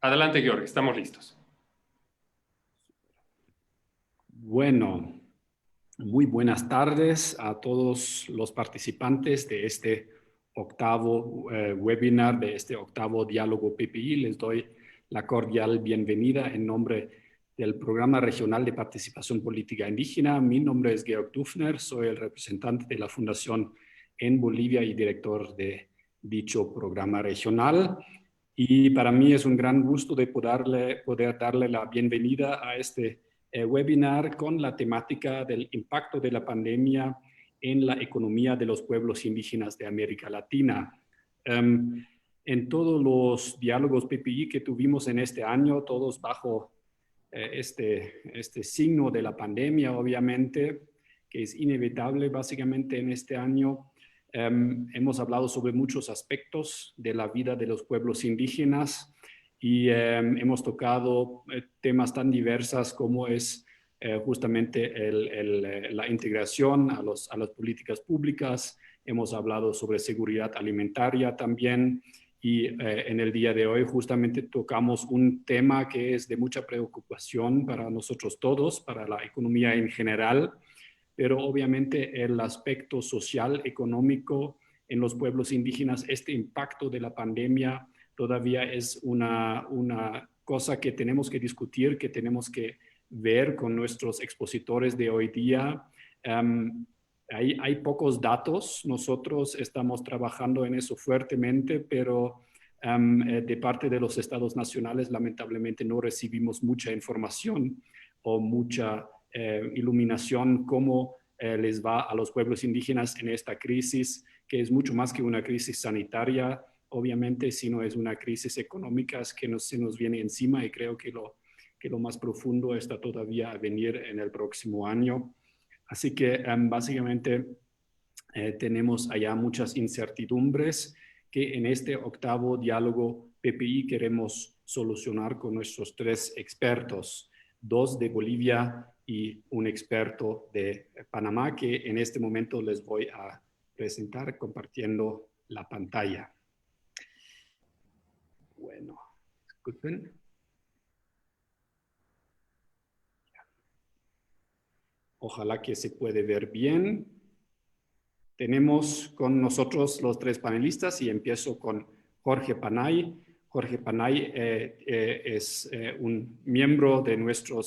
Adelante, Georg, estamos listos. Bueno, muy buenas tardes a todos los participantes de este octavo webinar, de este octavo diálogo PPI. Les doy la cordial bienvenida en nombre del Programa Regional de Participación Política Indígena. Mi nombre es Georg Dufner, soy el representante de la Fundación en Bolivia y director de dicho programa regional. Y para mí es un gran gusto de poder darle la bienvenida a este webinar con la temática del impacto de la pandemia en la economía de los pueblos indígenas de América Latina. En todos los diálogos PPI que tuvimos en este año, todos bajo este signo de la pandemia, obviamente, que es inevitable básicamente en este año, hemos hablado sobre muchos aspectos de la vida de los pueblos indígenas y hemos tocado temas tan diversas como es justamente la integración a las políticas públicas. Hemos hablado sobre seguridad alimentaria también y en el día de hoy justamente tocamos un tema que es de mucha preocupación para nosotros todos, para la economía en general, pero obviamente el aspecto social, económico en los pueblos indígenas, este impacto de la pandemia todavía es una cosa que tenemos que discutir, que tenemos que ver con nuestros expositores de hoy día. Hay pocos datos, nosotros estamos trabajando en eso fuertemente, pero de parte de los estados nacionales lamentablemente no recibimos mucha información o mucha iluminación cómo les va a los pueblos indígenas en esta crisis, que es mucho más que una crisis sanitaria, obviamente, sino es una crisis económica que se nos viene encima y creo que lo más profundo está todavía a venir en el próximo año. Así que básicamente tenemos allá muchas incertidumbres que en este octavo diálogo PPI queremos solucionar con nuestros tres expertos, dos de Bolivia y un experto de Panamá, que en este momento les voy a presentar compartiendo la pantalla. Bueno, disculpen. Ojalá que se puede ver bien. Tenemos con nosotros los tres panelistas y empiezo con Jorge Panay. Jorge Panay es un miembro de nuestro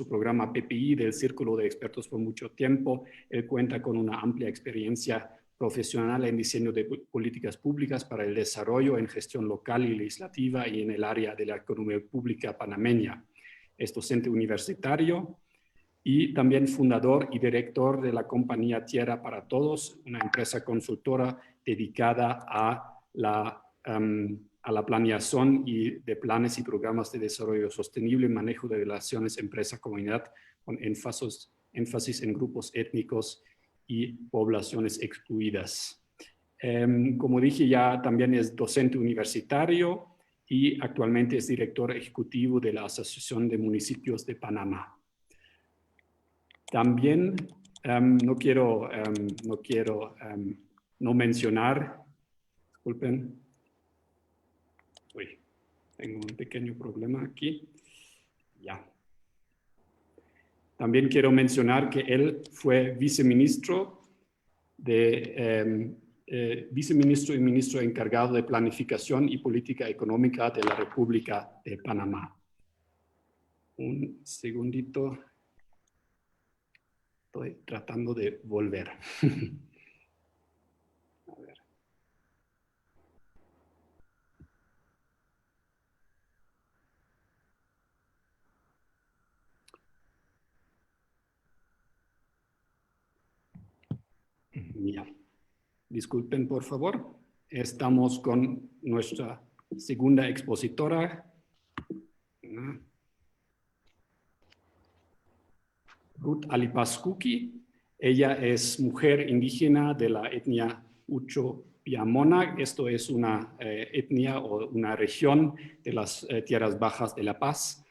programa PPI, del Círculo de Expertos por mucho tiempo. Él cuenta con una amplia experiencia profesional en diseño de políticas públicas para el desarrollo en gestión local y legislativa y en el área de la economía pública panameña. Es docente universitario y también fundador y director de la compañía Tierra para Todos, una empresa consultora dedicada a la planeación y de planes y programas de desarrollo sostenible y manejo de relaciones empresa-comunidad con énfasis en grupos étnicos y poblaciones excluidas. Como dije, ya también es docente universitario y actualmente es director ejecutivo de la Asociación de Municipios de Panamá. También no quiero no mencionar, disculpen, uy, tengo un pequeño problema aquí, ya. También quiero mencionar que él fue viceministro viceministro y ministro encargado de Planificación y Política Económica de la República de Panamá. Un segundito. Estoy tratando de volver. A ver. Ya. Disculpen, por favor. Estamos con nuestra segunda expositora, Ruth Alipascuqui. Ella es mujer indígena de la etnia Ucho Piamona. Esto es una etnia o una región de las tierras bajas de La Paz.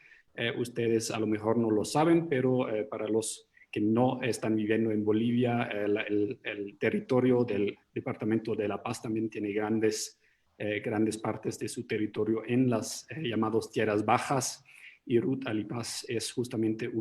Ustedes a lo mejor no lo saben, pero para los que no están viviendo en Bolivia, el territorio del departamento de La Paz también tiene grandes grandes partes de su territorio en las llamadas tierras bajas, y Ruth Ali Paz es justamente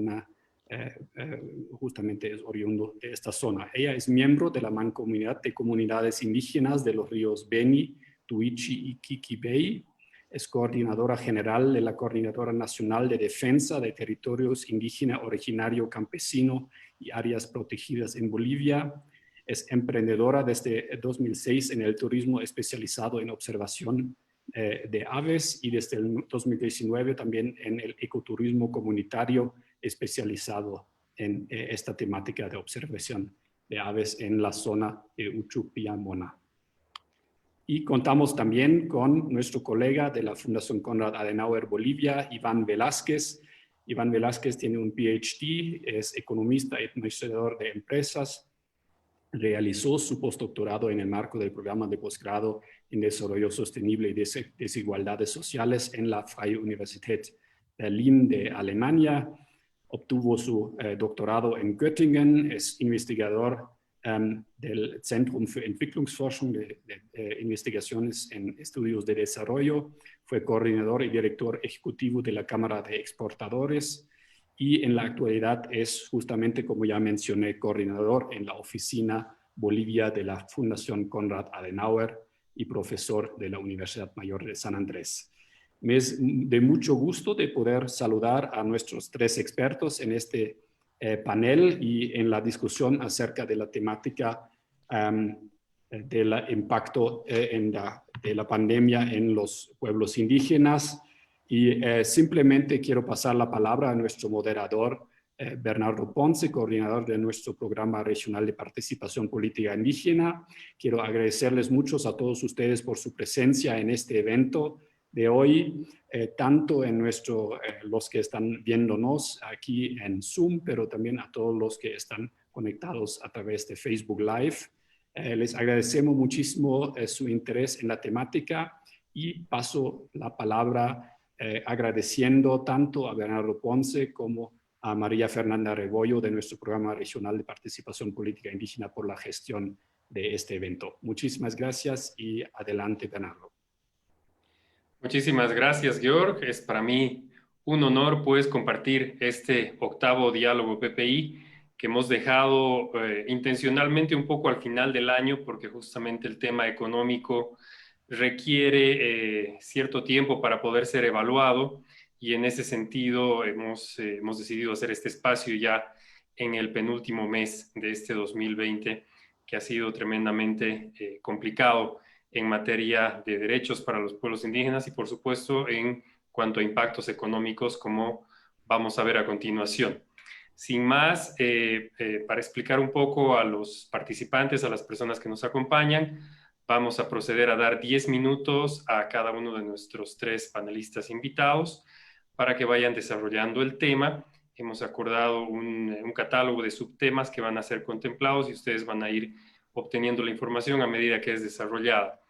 justamente es oriundo de esta zona. Ella es miembro de la Mancomunidad de Comunidades Indígenas de los ríos Beni, Tuichi y Quiquibey. Es coordinadora general de la Coordinadora Nacional de Defensa de Territorios Indígena Originario Campesino y Áreas Protegidas en Bolivia. Es emprendedora desde 2006 en el turismo especializado en observación de aves, y desde el 2019 también en el ecoturismo comunitario especializado en esta temática de observación de aves en la zona de Uchupiamona. Y contamos también con nuestro colega de la Fundación Konrad Adenauer Bolivia, Iván Velázquez. Iván Velázquez tiene un PhD, es economista y administrador de empresas. Realizó su postdoctorado en el marco del programa de posgrado en Desarrollo Sostenible y Desigualdades Sociales en la Freie Universität Berlin de Alemania. Obtuvo su doctorado en Göttingen, es investigador del Zentrum für Entwicklungsforschung de Investigaciones en Estudios de Desarrollo. Fue coordinador y director ejecutivo de la Cámara de Exportadores. Y en la actualidad es justamente, como ya mencioné, coordinador en la oficina Bolivia de la Fundación Konrad Adenauer y profesor de la Universidad Mayor de San Andrés. Me es de mucho gusto de poder saludar a nuestros tres expertos en este panel y en la discusión acerca de la temática del impacto de la pandemia en los pueblos indígenas. Y simplemente quiero pasar la palabra a nuestro moderador, Bernardo Ponce, coordinador de nuestro programa regional de participación política indígena. Quiero agradecerles mucho a todos ustedes por su presencia en este evento de hoy, tanto en los que están viéndonos aquí en Zoom, pero también a todos los que están conectados a través de Facebook Live. Les agradecemos muchísimo su interés en la temática y paso la palabra agradeciendo tanto a Bernardo Ponce como a María Fernanda Rebollo de nuestro programa regional de participación política indígena por la gestión de este evento. Muchísimas gracias y adelante, Bernardo. Muchísimas gracias, Georg. Es para mí un honor, pues, compartir este octavo diálogo PPI que hemos dejado intencionalmente un poco al final del año, porque justamente el tema económico requiere cierto tiempo para poder ser evaluado, y en ese sentido hemos decidido hacer este espacio ya en el penúltimo mes de este 2020, que ha sido tremendamente complicado en materia de derechos para los pueblos indígenas y, por supuesto, en cuanto a impactos económicos, como vamos a ver a continuación. Sin más, para explicar un poco a los participantes, a las personas que nos acompañan, vamos a proceder a dar 10 minutos a cada uno de nuestros tres panelistas invitados para que vayan desarrollando el tema. Hemos acordado un catálogo de subtemas que van a ser contemplados y ustedes van a ir obteniendo la información a medida que es desarrollada.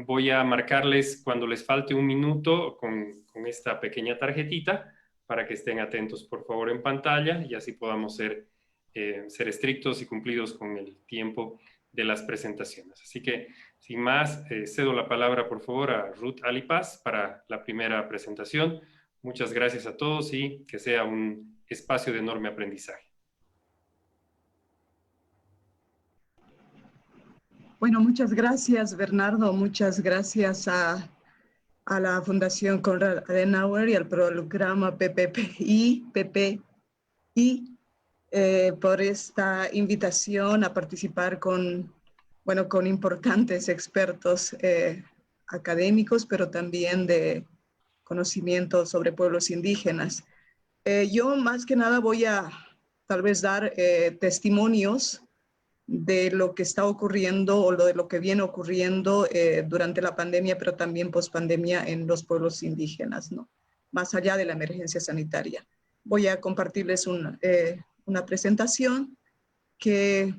Voy a marcarles cuando les falte un minuto con esta pequeña tarjetita para que estén atentos, por favor, en pantalla, y así podamos ser estrictos y cumplidos con el tiempo de las presentaciones. Así que, sin más, cedo la palabra, por favor, a Ruth Ali Paz para la primera presentación. Muchas gracias a todos y que sea un espacio de enorme aprendizaje. Bueno, muchas gracias, Bernardo. Muchas gracias a la Fundación Konrad Adenauer y al programa PPI por esta invitación a participar con importantes expertos académicos, pero también de conocimiento sobre pueblos indígenas. Yo más que nada voy a tal vez dar testimonios de lo que está ocurriendo o de lo que viene ocurriendo durante la pandemia, pero también post-pandemia en los pueblos indígenas, ¿no? Más allá de la emergencia sanitaria. Voy a compartirles una presentación que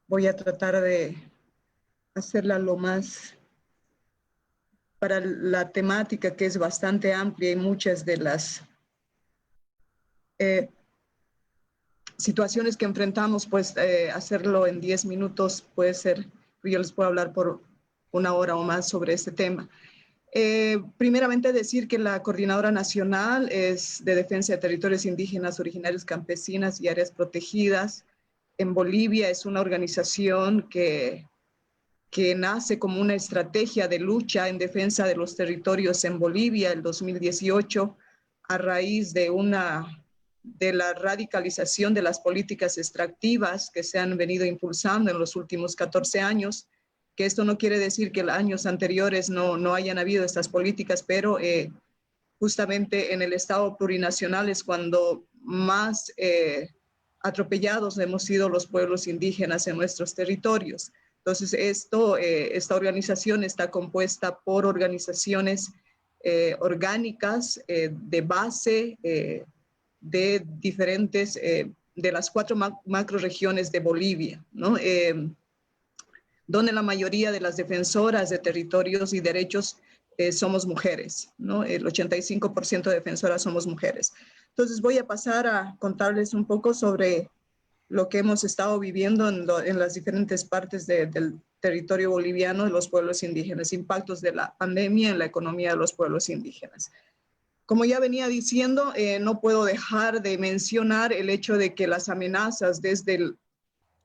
voy a tratar de hacerla lo más para la temática, que es bastante amplia, y muchas de las situaciones que enfrentamos, pues hacerlo en 10 minutos puede ser, yo les puedo hablar por una hora o más sobre este tema. Primeramente decir que la Coordinadora Nacional es de Defensa de Territorios Indígenas, Originarios, Campesinas y Áreas Protegidas. En Bolivia es una organización que nace como una estrategia de lucha en defensa de los territorios en Bolivia el 2018 a raíz de la radicalización de las políticas extractivas que se han venido impulsando en los últimos 14 años, que esto no quiere decir que en años anteriores no hayan habido estas políticas, pero justamente en el Estado plurinacional es cuando más atropellados hemos sido los pueblos indígenas en nuestros territorios. Entonces, esta organización está compuesta por organizaciones orgánicas de base de diferentes, de las 4 macroregiones de Bolivia, ¿no? Donde la mayoría de las defensoras de territorios y derechos somos mujeres, ¿no? El 85% de defensoras somos mujeres. Entonces, voy a pasar a contarles un poco sobre lo que hemos estado viviendo en las diferentes partes del territorio boliviano de los pueblos indígenas, impactos de la pandemia en la economía de los pueblos indígenas. Como ya venía diciendo, no puedo dejar de mencionar el hecho de que las amenazas desde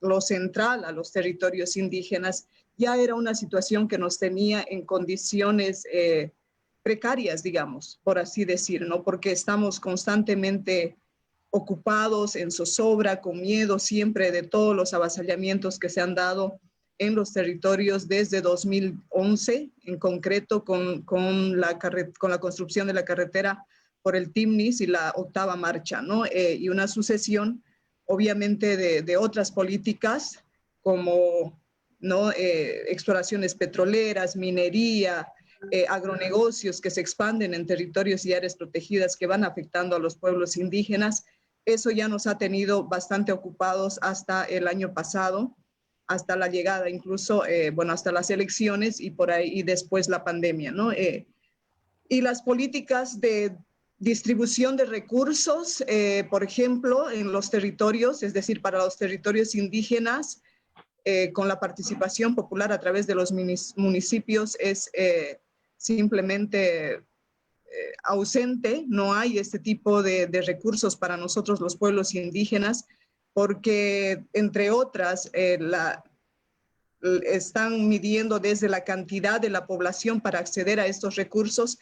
lo central a los territorios indígenas ya era una situación que nos tenía en condiciones precarias, digamos, por así decir, ¿no? Porque estamos constantemente ocupados en zozobra, con miedo siempre de todos los avasallamientos que se han dado en los territorios desde 2011, en concreto con la construcción de la carretera por el Timnis y la octava marcha, ¿no? Y una sucesión, obviamente, de otras políticas como, ¿no? Exploraciones petroleras, minería, agronegocios que se expanden en territorios y áreas protegidas que van afectando a los pueblos indígenas. Eso ya nos ha tenido bastante ocupados hasta el año pasado, hasta la llegada incluso, hasta las elecciones y por ahí y después la pandemia, ¿no? Y las políticas de distribución de recursos, por ejemplo, en los territorios, es decir, para los territorios indígenas, con la participación popular a través de los municipios es simplemente ausente. No hay este tipo de recursos para nosotros los pueblos indígenas porque, entre otras, están midiendo desde la cantidad de la población para acceder a estos recursos,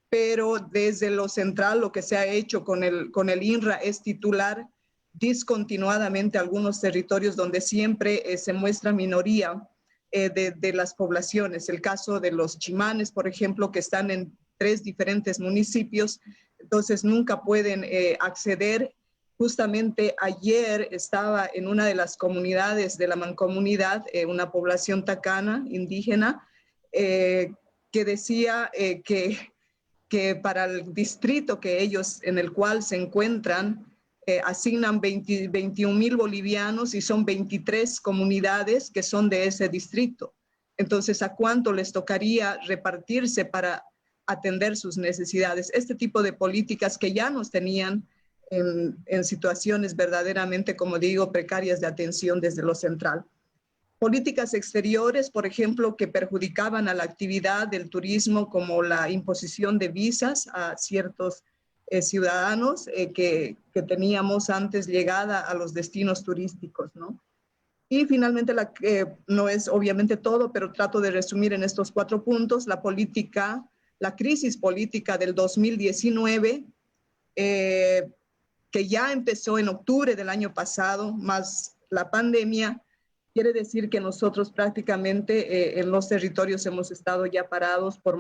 pero desde lo central lo que se ha hecho con el INRA es titular discontinuadamente algunos territorios donde siempre se muestra minoría de las poblaciones. El caso de los chimanes, por ejemplo, que están en 3 diferentes municipios, entonces nunca pueden acceder. Justamente ayer estaba en una de las comunidades de la mancomunidad, una población tacana, indígena, que decía que para el distrito en el cual se encuentran, asignan 21,000 bolivianos y son 23 comunidades que son de ese distrito. Entonces, ¿a cuánto les tocaría repartirse para atender sus necesidades? Este tipo de políticas que ya nos tenían en situaciones verdaderamente, como digo, precarias de atención desde lo central. Políticas exteriores, por ejemplo, que perjudicaban a la actividad del turismo, como la imposición de visas a ciertos ciudadanos que teníamos antes llegada a los destinos turísticos, ¿no? Y finalmente, no es obviamente todo, pero trato de resumir en estos 4 puntos, la crisis política del 2019, que ya empezó en octubre del año pasado, más la pandemia. Quiere decir que nosotros prácticamente en los territorios hemos estado ya parados por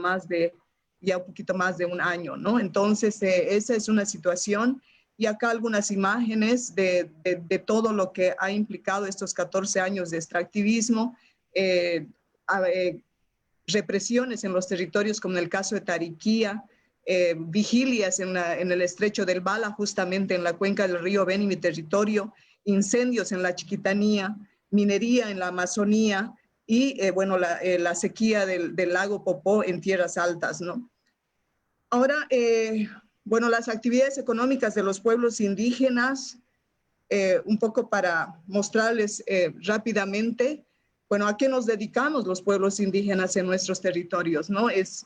ya un poquito más de un año, ¿no? Entonces, esa es una situación. Y acá algunas imágenes de todo lo que ha implicado estos 14 años de extractivismo, represiones en los territorios, como en el caso de Tariquía, vigilias en el estrecho del Bala, justamente en la cuenca del río Beni, mi territorio, incendios en la Chiquitanía, minería en la Amazonía y, la sequía del lago Popó en tierras altas, ¿no? Ahora, las actividades económicas de los pueblos indígenas, un poco para mostrarles rápidamente, bueno, ¿a qué nos dedicamos los pueblos indígenas en nuestros territorios, no? Es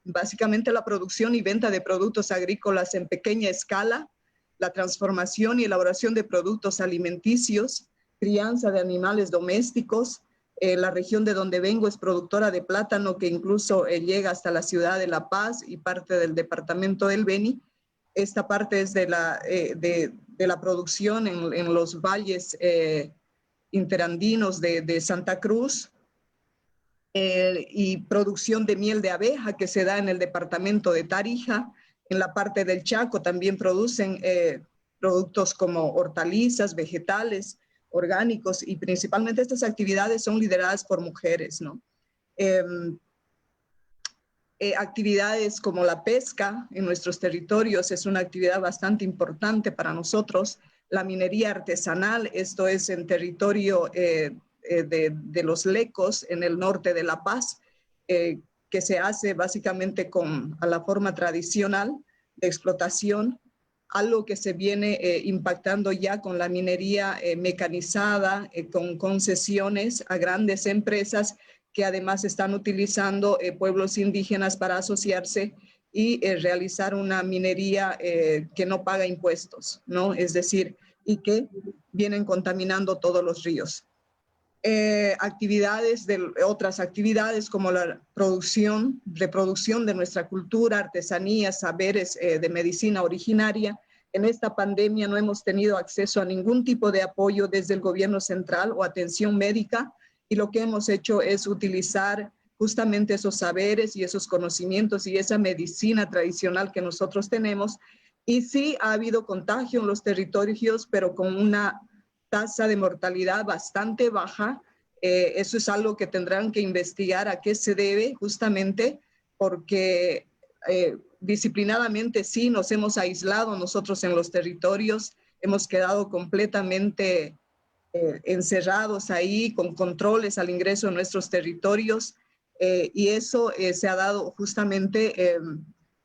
básicamente la producción y venta de productos agrícolas en pequeña escala, la transformación y elaboración de productos alimenticios, crianza de animales domésticos. La región de donde vengo es productora de plátano que incluso llega hasta la ciudad de La Paz y parte del departamento del Beni. Esta parte es de la producción en los valles interandinos de Santa Cruz, y producción de miel de abeja que se da en el departamento de Tarija. En la parte del Chaco también producen productos como hortalizas, vegetales, orgánicos, y principalmente estas actividades son lideradas por mujeres, ¿no? Actividades como la pesca en nuestros territorios es una actividad bastante importante para nosotros. La minería artesanal, esto es en territorio de los Lecos, en el norte de La Paz, que se hace básicamente a la forma tradicional de explotación, algo que se viene impactando ya con la minería mecanizada, con concesiones a grandes empresas que además están utilizando pueblos indígenas para asociarse y realizar una minería que no paga impuestos, ¿no? Es decir, y que vienen contaminando todos los ríos. Otras actividades como la reproducción de nuestra cultura, artesanías, saberes de medicina originaria. En esta pandemia no hemos tenido acceso a ningún tipo de apoyo desde el gobierno central o atención médica, y lo que hemos hecho es utilizar justamente esos saberes y esos conocimientos y esa medicina tradicional que nosotros tenemos. Y sí ha habido contagio en los territorios, pero con una tasa de mortalidad bastante baja. Eso es algo que tendrán que investigar a qué se debe, justamente porque disciplinadamente sí nos hemos aislado nosotros en los territorios, hemos quedado completamente encerrados ahí con controles al ingreso en nuestros territorios, y eso se ha dado justamente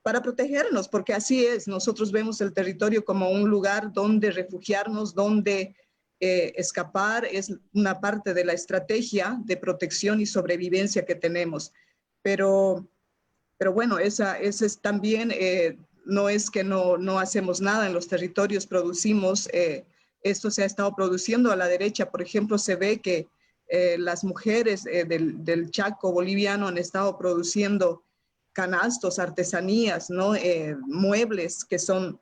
para protegernos, porque así es, nosotros vemos el territorio como un lugar donde refugiarnos, donde escapar, es una parte de la estrategia de protección y sobrevivencia que tenemos. Pero bueno, esa es también, no es que no hacemos nada en los territorios, producimos, esto se ha estado produciendo a la derecha. Por ejemplo, se ve que las mujeres del Chaco boliviano han estado produciendo canastos, artesanías, ¿no? Muebles que son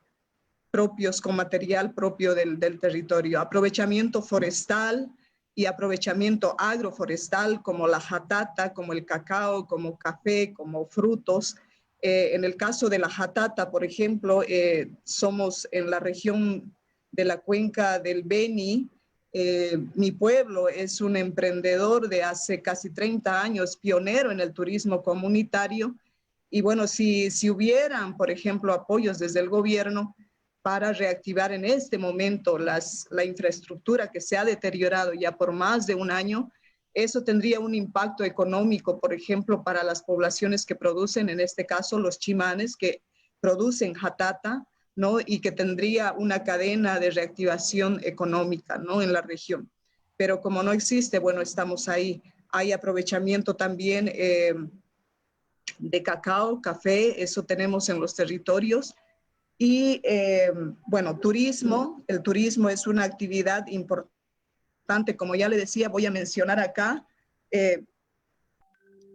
propios, con material propio del territorio. Aprovechamiento forestal y aprovechamiento agroforestal, como la jatata, como el cacao, como café, como frutos. En el caso de la jatata, por ejemplo, somos en la región de la cuenca del Beni. Mi pueblo es un emprendedor de hace casi 30 años, pionero en el turismo comunitario. Y bueno, si hubieran, por ejemplo, apoyos desde el gobierno para reactivar en este momento la infraestructura que se ha deteriorado ya por más de un año, eso tendría un impacto económico, por ejemplo, para las poblaciones que producen, en este caso los chimanes, que producen jatata, ¿no? Y que tendría una cadena de reactivación económica, ¿no? En la región. Pero como no existe, bueno, estamos ahí. Hay aprovechamiento también de cacao, café, eso tenemos en los territorios. Y bueno, turismo. El turismo es una actividad importante. Como ya le decía, voy a mencionar acá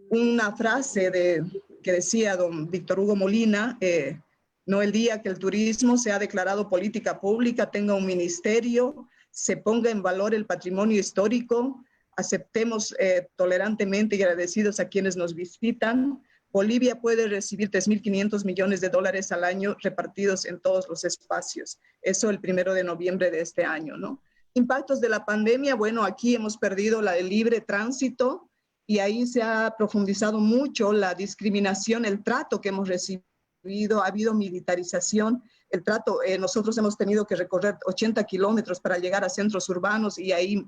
una frase que decía don Víctor Hugo Molina: no el día que el turismo sea declarado política pública, tenga un ministerio, se ponga en valor el patrimonio histórico, aceptemos tolerantemente y agradecidos a quienes nos visitan. Bolivia puede recibir 3.500 millones de dólares al año repartidos en todos los espacios. Eso el 1 de noviembre de este año, ¿no? Impactos de la pandemia. Bueno, aquí hemos perdido el libre tránsito y ahí se ha profundizado mucho la discriminación, el trato que hemos recibido. Ha habido militarización, el trato. Nosotros hemos tenido que recorrer 80 kilómetros para llegar a centros urbanos y ahí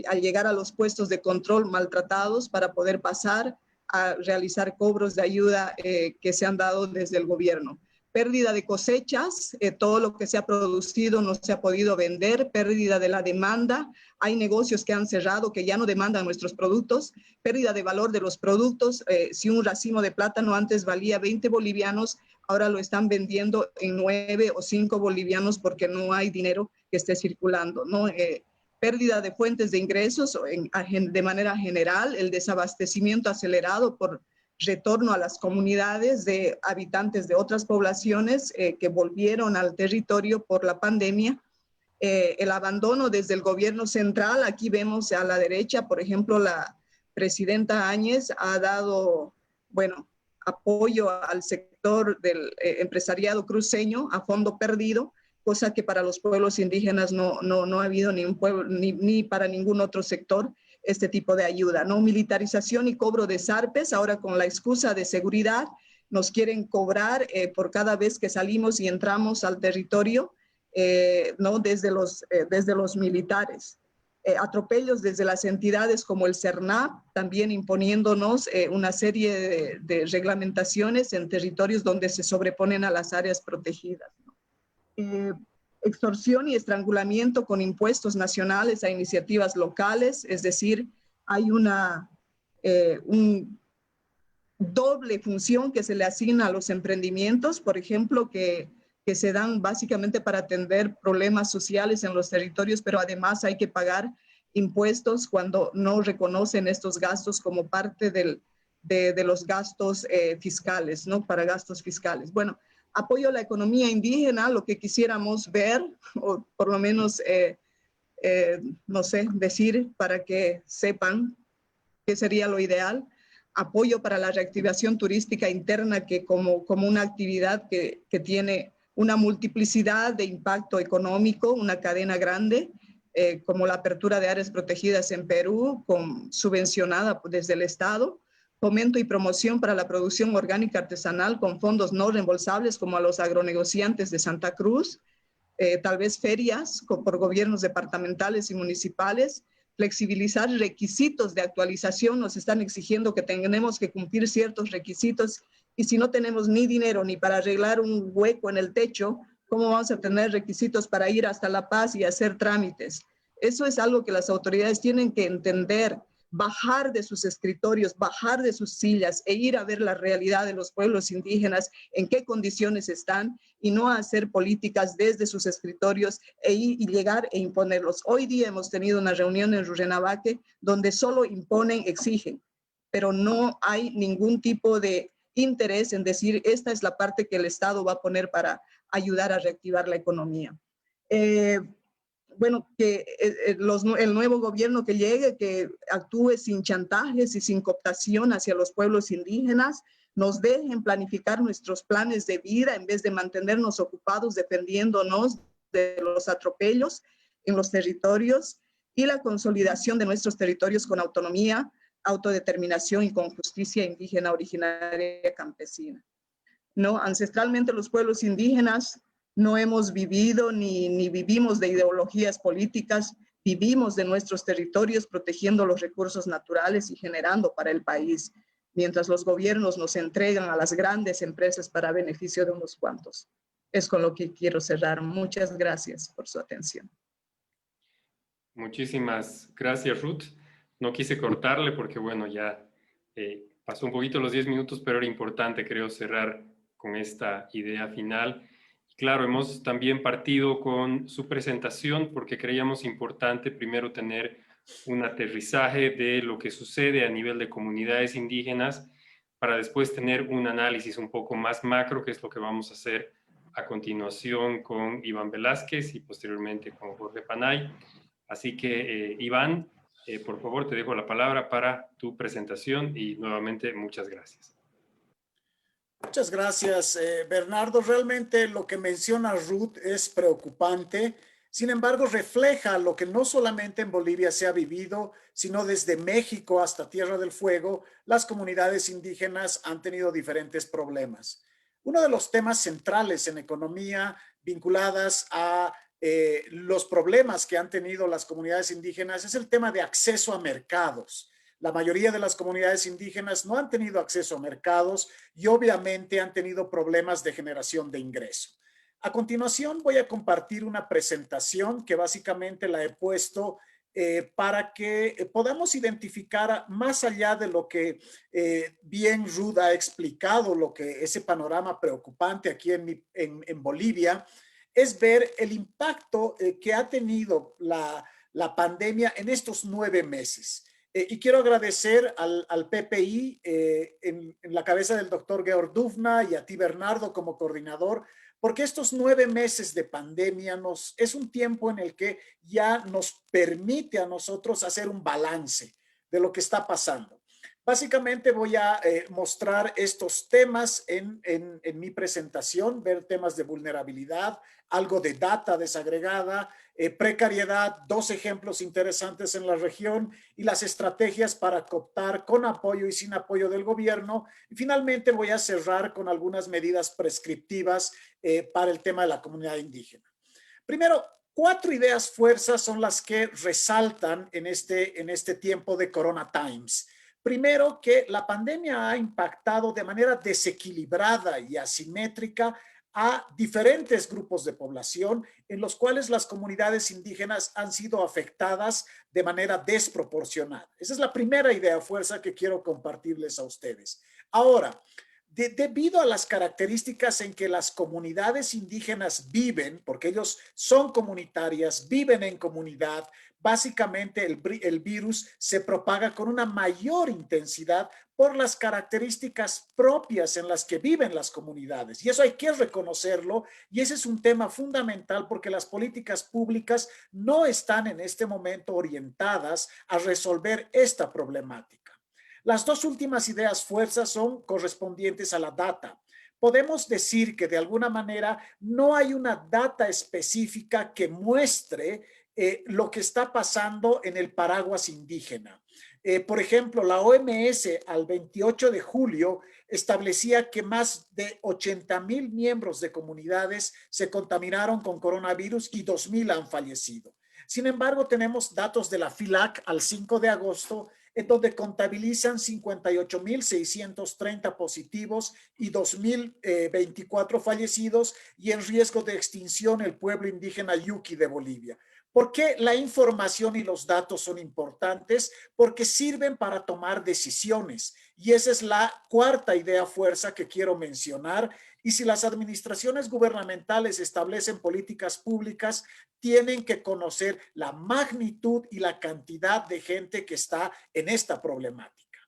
al llegar a los puestos de control maltratados para poder pasar a realizar cobros de ayuda que se han dado desde el gobierno. pérdida de cosechas, todo lo que se ha producido no se ha podido vender, pérdida de la demanda, hay negocios que han cerrado que ya no demandan nuestros productos, pérdida de valor de los productos, si un racimo de plátano antes valía 20 bolivianos, ahora lo están vendiendo en 9 o 5 bolivianos porque no hay dinero que esté circulando, ¿no? Pérdida de fuentes de ingresos de manera general, el desabastecimiento acelerado por retorno a las comunidades de habitantes de otras poblaciones que volvieron al territorio por la pandemia, el abandono desde el gobierno central. Aquí vemos a la derecha, por ejemplo, la presidenta Áñez ha dado, bueno, apoyo al sector del empresariado cruceño a fondo perdido, cosa que para los pueblos indígenas no ha habido ni un pueblo, ni para ningún otro sector este tipo de ayuda, ¿no? Militarización y cobro de zarpes, ahora con la excusa de seguridad, nos quieren cobrar por cada vez que salimos y entramos al territorio, ¿no? Desde los militares. Atropellos desde las entidades como el CERNAP, también imponiéndonos una serie de reglamentaciones en territorios donde se sobreponen a las áreas protegidas, ¿no? Extorsión y estrangulamiento con impuestos nacionales a iniciativas locales, es decir, hay una doble función que se le asigna a los emprendimientos, por ejemplo, que se dan básicamente para atender problemas sociales en los territorios, pero además hay que pagar impuestos cuando no reconocen estos gastos como parte de los gastos fiscales, ¿no? Para gastos fiscales. Bueno, apoyo a la economía indígena, lo que quisiéramos ver, o por lo menos, no sé, decir para que sepan qué sería lo ideal. Apoyo para la reactivación turística interna, que como una actividad que tiene una multiplicidad de impacto económico, una cadena grande, como la apertura de áreas protegidas en Perú, subvencionada desde el Estado. Fomento y promoción para la producción orgánica artesanal con fondos no reembolsables, como a los agronegociantes de Santa Cruz. Tal vez ferias por gobiernos departamentales y municipales. Flexibilizar requisitos de actualización, nos están exigiendo que tenemos que cumplir ciertos requisitos, y si no tenemos ni dinero ni para arreglar un hueco en el techo, ¿cómo vamos a tener requisitos para ir hasta La Paz y hacer trámites? Eso es algo que las autoridades tienen que entender, bajar de sus escritorios, bajar de sus sillas e ir a ver la realidad de los pueblos indígenas, en qué condiciones están, y no hacer políticas desde sus escritorios y llegar e imponerlos. Hoy día hemos tenido una reunión en Rurrenabaque donde solo imponen, exigen, pero no hay ningún tipo de interés en decir, esta es la parte que el Estado va a poner para ayudar a reactivar la economía. Bueno, que el nuevo gobierno que llegue, que actúe sin chantajes y sin cooptación hacia los pueblos indígenas, nos dejen planificar nuestros planes de vida en vez de mantenernos ocupados defendiéndonos de los atropellos en los territorios, y la consolidación de nuestros territorios con autonomía, autodeterminación y con justicia indígena originaria campesina, ¿no? Ancestralmente los pueblos indígenas no hemos vivido ni vivimos de ideologías políticas, vivimos de nuestros territorios protegiendo los recursos naturales y generando para el país, mientras los gobiernos nos entregan a las grandes empresas para beneficio de unos cuantos. Es con lo que quiero cerrar. Muchas gracias por su atención. Muchísimas gracias, Ruth. No quise cortarle porque, bueno, ya pasó un poquito los 10 minutos, pero era importante, creo, cerrar con esta idea final. Claro, hemos también partido con su presentación porque creíamos importante primero tener un aterrizaje de lo que sucede a nivel de comunidades indígenas, para después tener un análisis un poco más macro, que es lo que vamos a hacer a continuación con Iván Velázquez y posteriormente con Jorge Panay. Así que, Iván, por favor, te dejo la palabra para tu presentación y nuevamente muchas gracias. Muchas gracias, Bernardo. Realmente lo que menciona Ruth es preocupante. Sin embargo, refleja lo que no solamente en Bolivia se ha vivido, sino desde México hasta Tierra del Fuego, las comunidades indígenas han tenido diferentes problemas. Uno de los temas centrales en economía vinculadas a los problemas que han tenido las comunidades indígenas es el tema de acceso a mercados. La mayoría de las comunidades indígenas no han tenido acceso a mercados y obviamente han tenido problemas de generación de ingreso. A continuación voy a compartir una presentación que básicamente la he puesto para que podamos identificar más allá de lo que bien Ruth ha explicado, lo que ese panorama preocupante aquí en Bolivia, es ver el impacto que ha tenido la pandemia en estos 9 meses. Y quiero agradecer al PPI en la cabeza del doctor Georg Dufna y a ti, Bernardo, como coordinador, porque estos 9 meses de pandemia es un tiempo en el que ya nos permite a nosotros hacer un balance de lo que está pasando. Básicamente voy a mostrar estos temas en mi presentación, ver temas de vulnerabilidad, algo de data desagregada, precariedad, 2 ejemplos interesantes en la región y las estrategias para cooptar con apoyo y sin apoyo del gobierno. Y finalmente voy a cerrar con algunas medidas prescriptivas para el tema de la comunidad indígena. Primero, 4 ideas fuerzas son las que resaltan en este tiempo de Corona Times. Primero, que la pandemia ha impactado de manera desequilibrada y asimétrica a diferentes grupos de población en los cuales las comunidades indígenas han sido afectadas de manera desproporcionada. Esa es la primera idea fuerza que quiero compartirles a ustedes. Ahora, debido a las características en que las comunidades indígenas viven, porque ellos son comunitarias, viven en comunidad, básicamente el virus se propaga con una mayor intensidad por las características propias en las que viven las comunidades. Y eso hay que reconocerlo, y ese es un tema fundamental porque las políticas públicas no están en este momento orientadas a resolver esta problemática. Las 2 últimas ideas fuerzas son correspondientes a la data. Podemos decir que de alguna manera no hay una data específica que muestre lo que está pasando en el paraguas indígena. Por ejemplo, la OMS al 28 de julio establecía que más de 80,000 miembros de comunidades se contaminaron con coronavirus y 2,000 han fallecido. Sin embargo, tenemos datos de la FILAC al 5 de agosto en donde contabilizan 58,630 positivos y 2,024 fallecidos y en riesgo de extinción el pueblo indígena Yuki de Bolivia. ¿Por qué la información y los datos son importantes? Porque sirven para tomar decisiones. Y esa es la 4ª idea fuerza que quiero mencionar. Y si las administraciones gubernamentales establecen políticas públicas, tienen que conocer la magnitud y la cantidad de gente que está en esta problemática.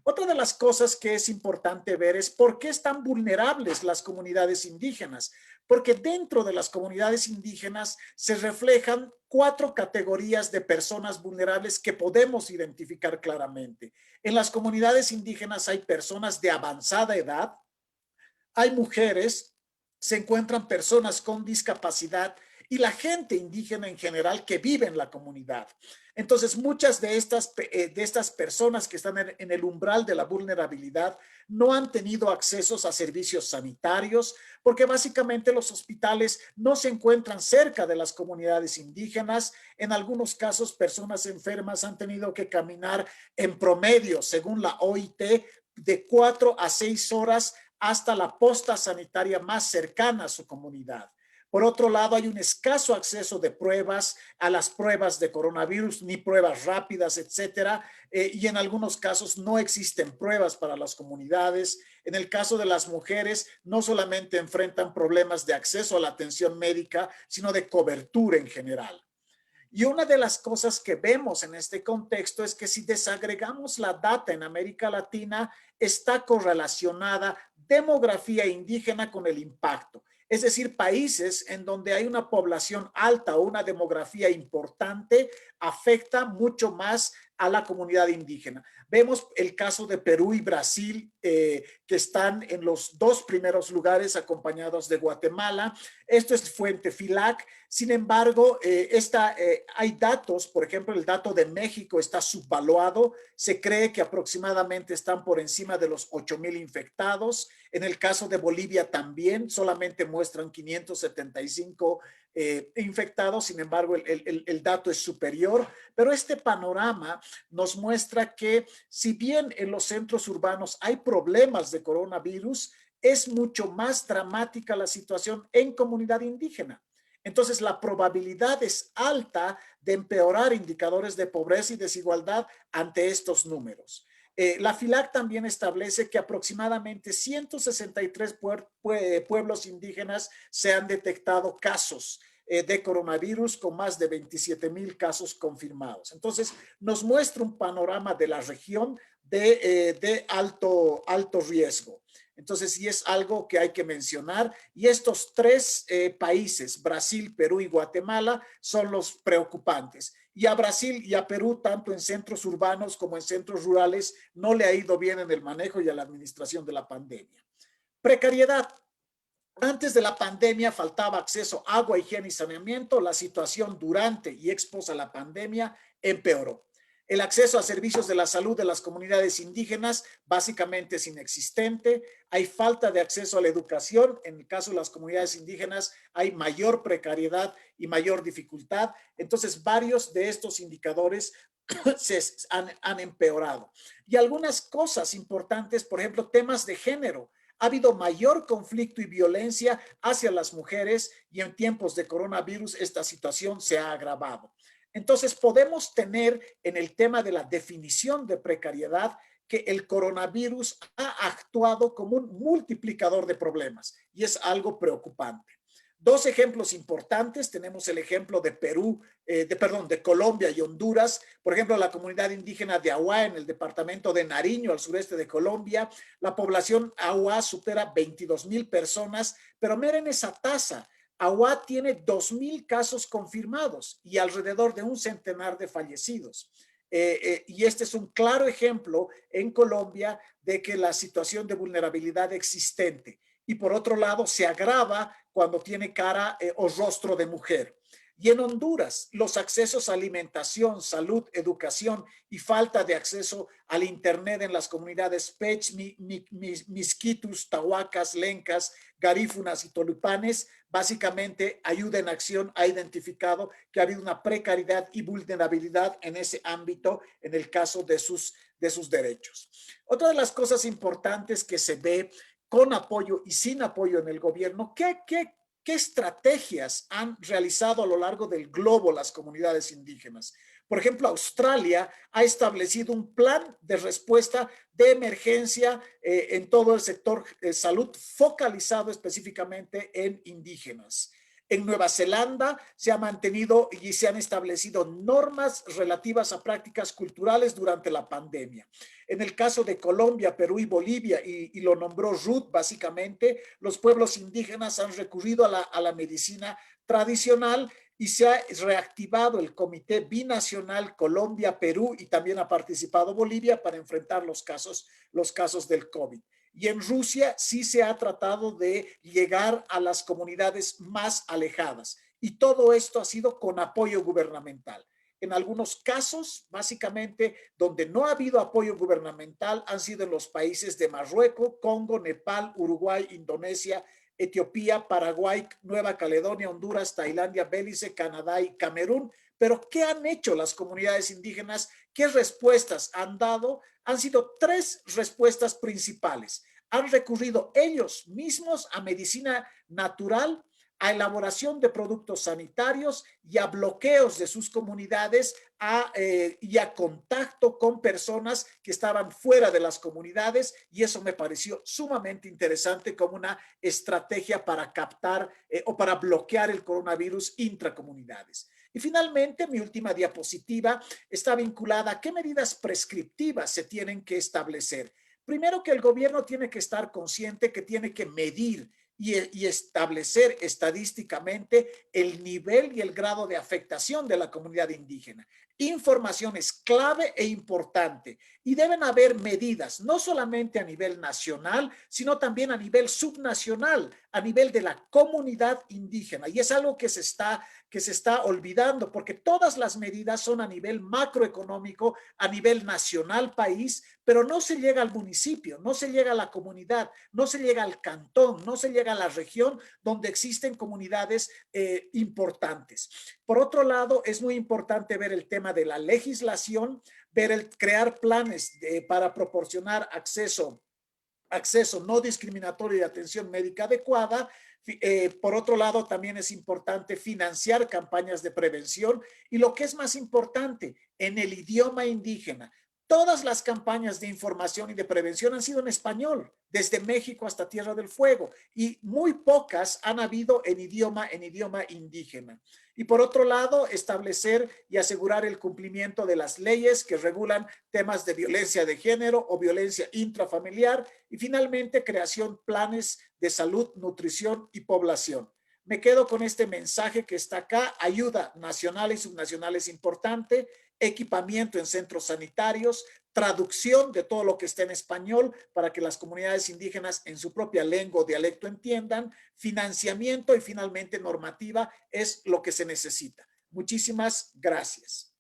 Otra de las cosas que es importante ver es por qué están vulnerables las comunidades indígenas. Porque dentro de las comunidades indígenas se reflejan 4 categorías de personas vulnerables que podemos identificar claramente. En las comunidades indígenas hay personas de avanzada edad, hay mujeres, se encuentran personas con discapacidad y la gente indígena en general que vive en la comunidad. Entonces, muchas de estas personas que están en el umbral de la vulnerabilidad no han tenido accesos a servicios sanitarios porque básicamente los hospitales no se encuentran cerca de las comunidades indígenas. En algunos casos, personas enfermas han tenido que caminar en promedio, según la OIT, de 4 a 6 horas hasta la posta sanitaria más cercana a su comunidad. Por otro lado, hay un escaso acceso de pruebas a las pruebas de coronavirus, ni pruebas rápidas, etcétera. Y en algunos casos no existen pruebas para las comunidades. En el caso de las mujeres, no solamente enfrentan problemas de acceso a la atención médica, sino de cobertura en general. Y una de las cosas que vemos en este contexto es que si desagregamos la data en América Latina, está correlacionada demografía indígena con el impacto. Es decir, países en donde hay una población alta o una demografía importante afecta mucho más a la comunidad indígena. Vemos el caso de Perú y Brasil, que están en los 2 primeros lugares acompañados de Guatemala. Esto es fuente FILAC. Sin embargo, hay datos, por ejemplo, el dato de México está subvaluado. Se cree que aproximadamente están por encima de los 8,000 infectados. En el caso de Bolivia también solamente muestran 575 infectados. Sin embargo, el dato es superior, pero este panorama nos muestra que si bien en los centros urbanos hay problemas de coronavirus, es mucho más dramática la situación en comunidad indígena. Entonces, la probabilidad es alta de empeorar indicadores de pobreza y desigualdad ante estos números. La FILAC también establece que aproximadamente 163 pueblos indígenas se han detectado casos de coronavirus con más de 27,000 casos confirmados. Entonces, nos muestra un panorama de la región de alto riesgo. Entonces, sí es algo que hay que mencionar. Y estos tres países, Brasil, Perú y Guatemala, son los preocupantes. Y a Brasil y a Perú, tanto en centros urbanos como en centros rurales, no le ha ido bien en el manejo y a la administración de la pandemia. Precariedad. Antes de la pandemia faltaba acceso a agua, higiene y saneamiento. La situación durante y expuesta a la pandemia empeoró. El acceso a servicios de la salud de las comunidades indígenas básicamente es inexistente. Hay falta de acceso a la educación. En el caso de las comunidades indígenas hay mayor precariedad y mayor dificultad. Entonces, varios de estos indicadores se han empeorado. Y algunas cosas importantes, por ejemplo, temas de género. Ha habido mayor conflicto y violencia hacia las mujeres y en tiempos de coronavirus esta situación se ha agravado. Entonces, podemos tener en el tema de la definición de precariedad que el coronavirus ha actuado como un multiplicador de problemas y es algo preocupante. Dos ejemplos importantes, tenemos el ejemplo de de Colombia y Honduras. Por ejemplo, la comunidad indígena de Ahuá en el departamento de Nariño, al sureste de Colombia, la población Ahuá supera 22,000 personas, pero miren esa tasa. Ahuá tiene 2,000 casos confirmados y alrededor de un centenar de fallecidos. Y este es un claro ejemplo en Colombia de que la situación de vulnerabilidad existente. Y por otro lado, se agrava cuando tiene cara o rostro de mujer. Y en Honduras, los accesos a alimentación, salud, educación y falta de acceso al Internet en las comunidades Pech, Misquitus, Tahuacas, Lencas, Garífunas y Tolupanes, básicamente Ayuda en Acción ha identificado que ha habido una precariedad y vulnerabilidad en ese ámbito en el caso de sus derechos. Otra de las cosas importantes que se ve con apoyo y sin apoyo en el gobierno, ¿qué estrategias han realizado a lo largo del globo las comunidades indígenas? Por ejemplo, Australia ha establecido un plan de respuesta de emergencia en todo el sector salud focalizado específicamente en indígenas. En Nueva Zelanda se ha mantenido y se han establecido normas relativas a prácticas culturales durante la pandemia. En el caso de Colombia, Perú y Bolivia, y lo nombró Ruth, básicamente, los pueblos indígenas han recurrido a la medicina tradicional y se ha reactivado el Comité Binacional Colombia-Perú y también ha participado Bolivia para enfrentar los casos del COVID. Y en Rusia sí se ha tratado de llegar a las comunidades más alejadas. Y todo esto ha sido con apoyo gubernamental. En algunos casos, básicamente, donde no ha habido apoyo gubernamental han sido en los países de Marruecos, Congo, Nepal, Uruguay, Indonesia, Etiopía, Paraguay, Nueva Caledonia, Honduras, Tailandia, Belice, Canadá y Camerún. Pero, ¿qué han hecho las comunidades indígenas? ¿Qué respuestas han dado? Han sido tres respuestas principales. Han recurrido ellos mismos a medicina natural, a elaboración de productos sanitarios y a bloqueos de sus comunidades y a contacto con personas que estaban fuera de las comunidades, y eso me pareció sumamente interesante como una estrategia para captar o para bloquear el coronavirus intracomunidades. Y finalmente, mi última diapositiva está vinculada a qué medidas prescriptivas se tienen que establecer. Primero, que el gobierno tiene que estar consciente que tiene que medir y establecer estadísticamente el nivel y el grado de afectación de la comunidad indígena. Información es clave e importante y deben haber medidas, no solamente a nivel nacional, sino también a nivel subnacional, a nivel de la comunidad indígena. Y es algo que se está olvidando, porque todas las medidas son a nivel macroeconómico, a nivel nacional, país, pero no se llega al municipio, no se llega a la comunidad, no se llega al cantón, no se llega a la región donde existen comunidades importantes. Por otro lado, es muy importante ver el tema de la legislación, crear planes para proporcionar acceso no discriminatorio y atención médica adecuada. Por otro lado, también es importante financiar campañas de prevención y lo que es más importante, en el idioma indígena. Todas las campañas de información y de prevención han sido en español, desde México hasta Tierra del Fuego, y muy pocas han habido en idioma indígena. Y por otro lado, establecer y asegurar el cumplimiento de las leyes que regulan temas de violencia de género o violencia intrafamiliar, y finalmente creación planes de salud, nutrición y población. Me quedo con este mensaje que está acá: ayuda nacional y subnacional es importante, equipamiento en centros sanitarios, traducción de todo lo que está en español para que las comunidades indígenas en su propia lengua o dialecto entiendan, financiamiento y finalmente normativa es lo que se necesita. Muchísimas gracias.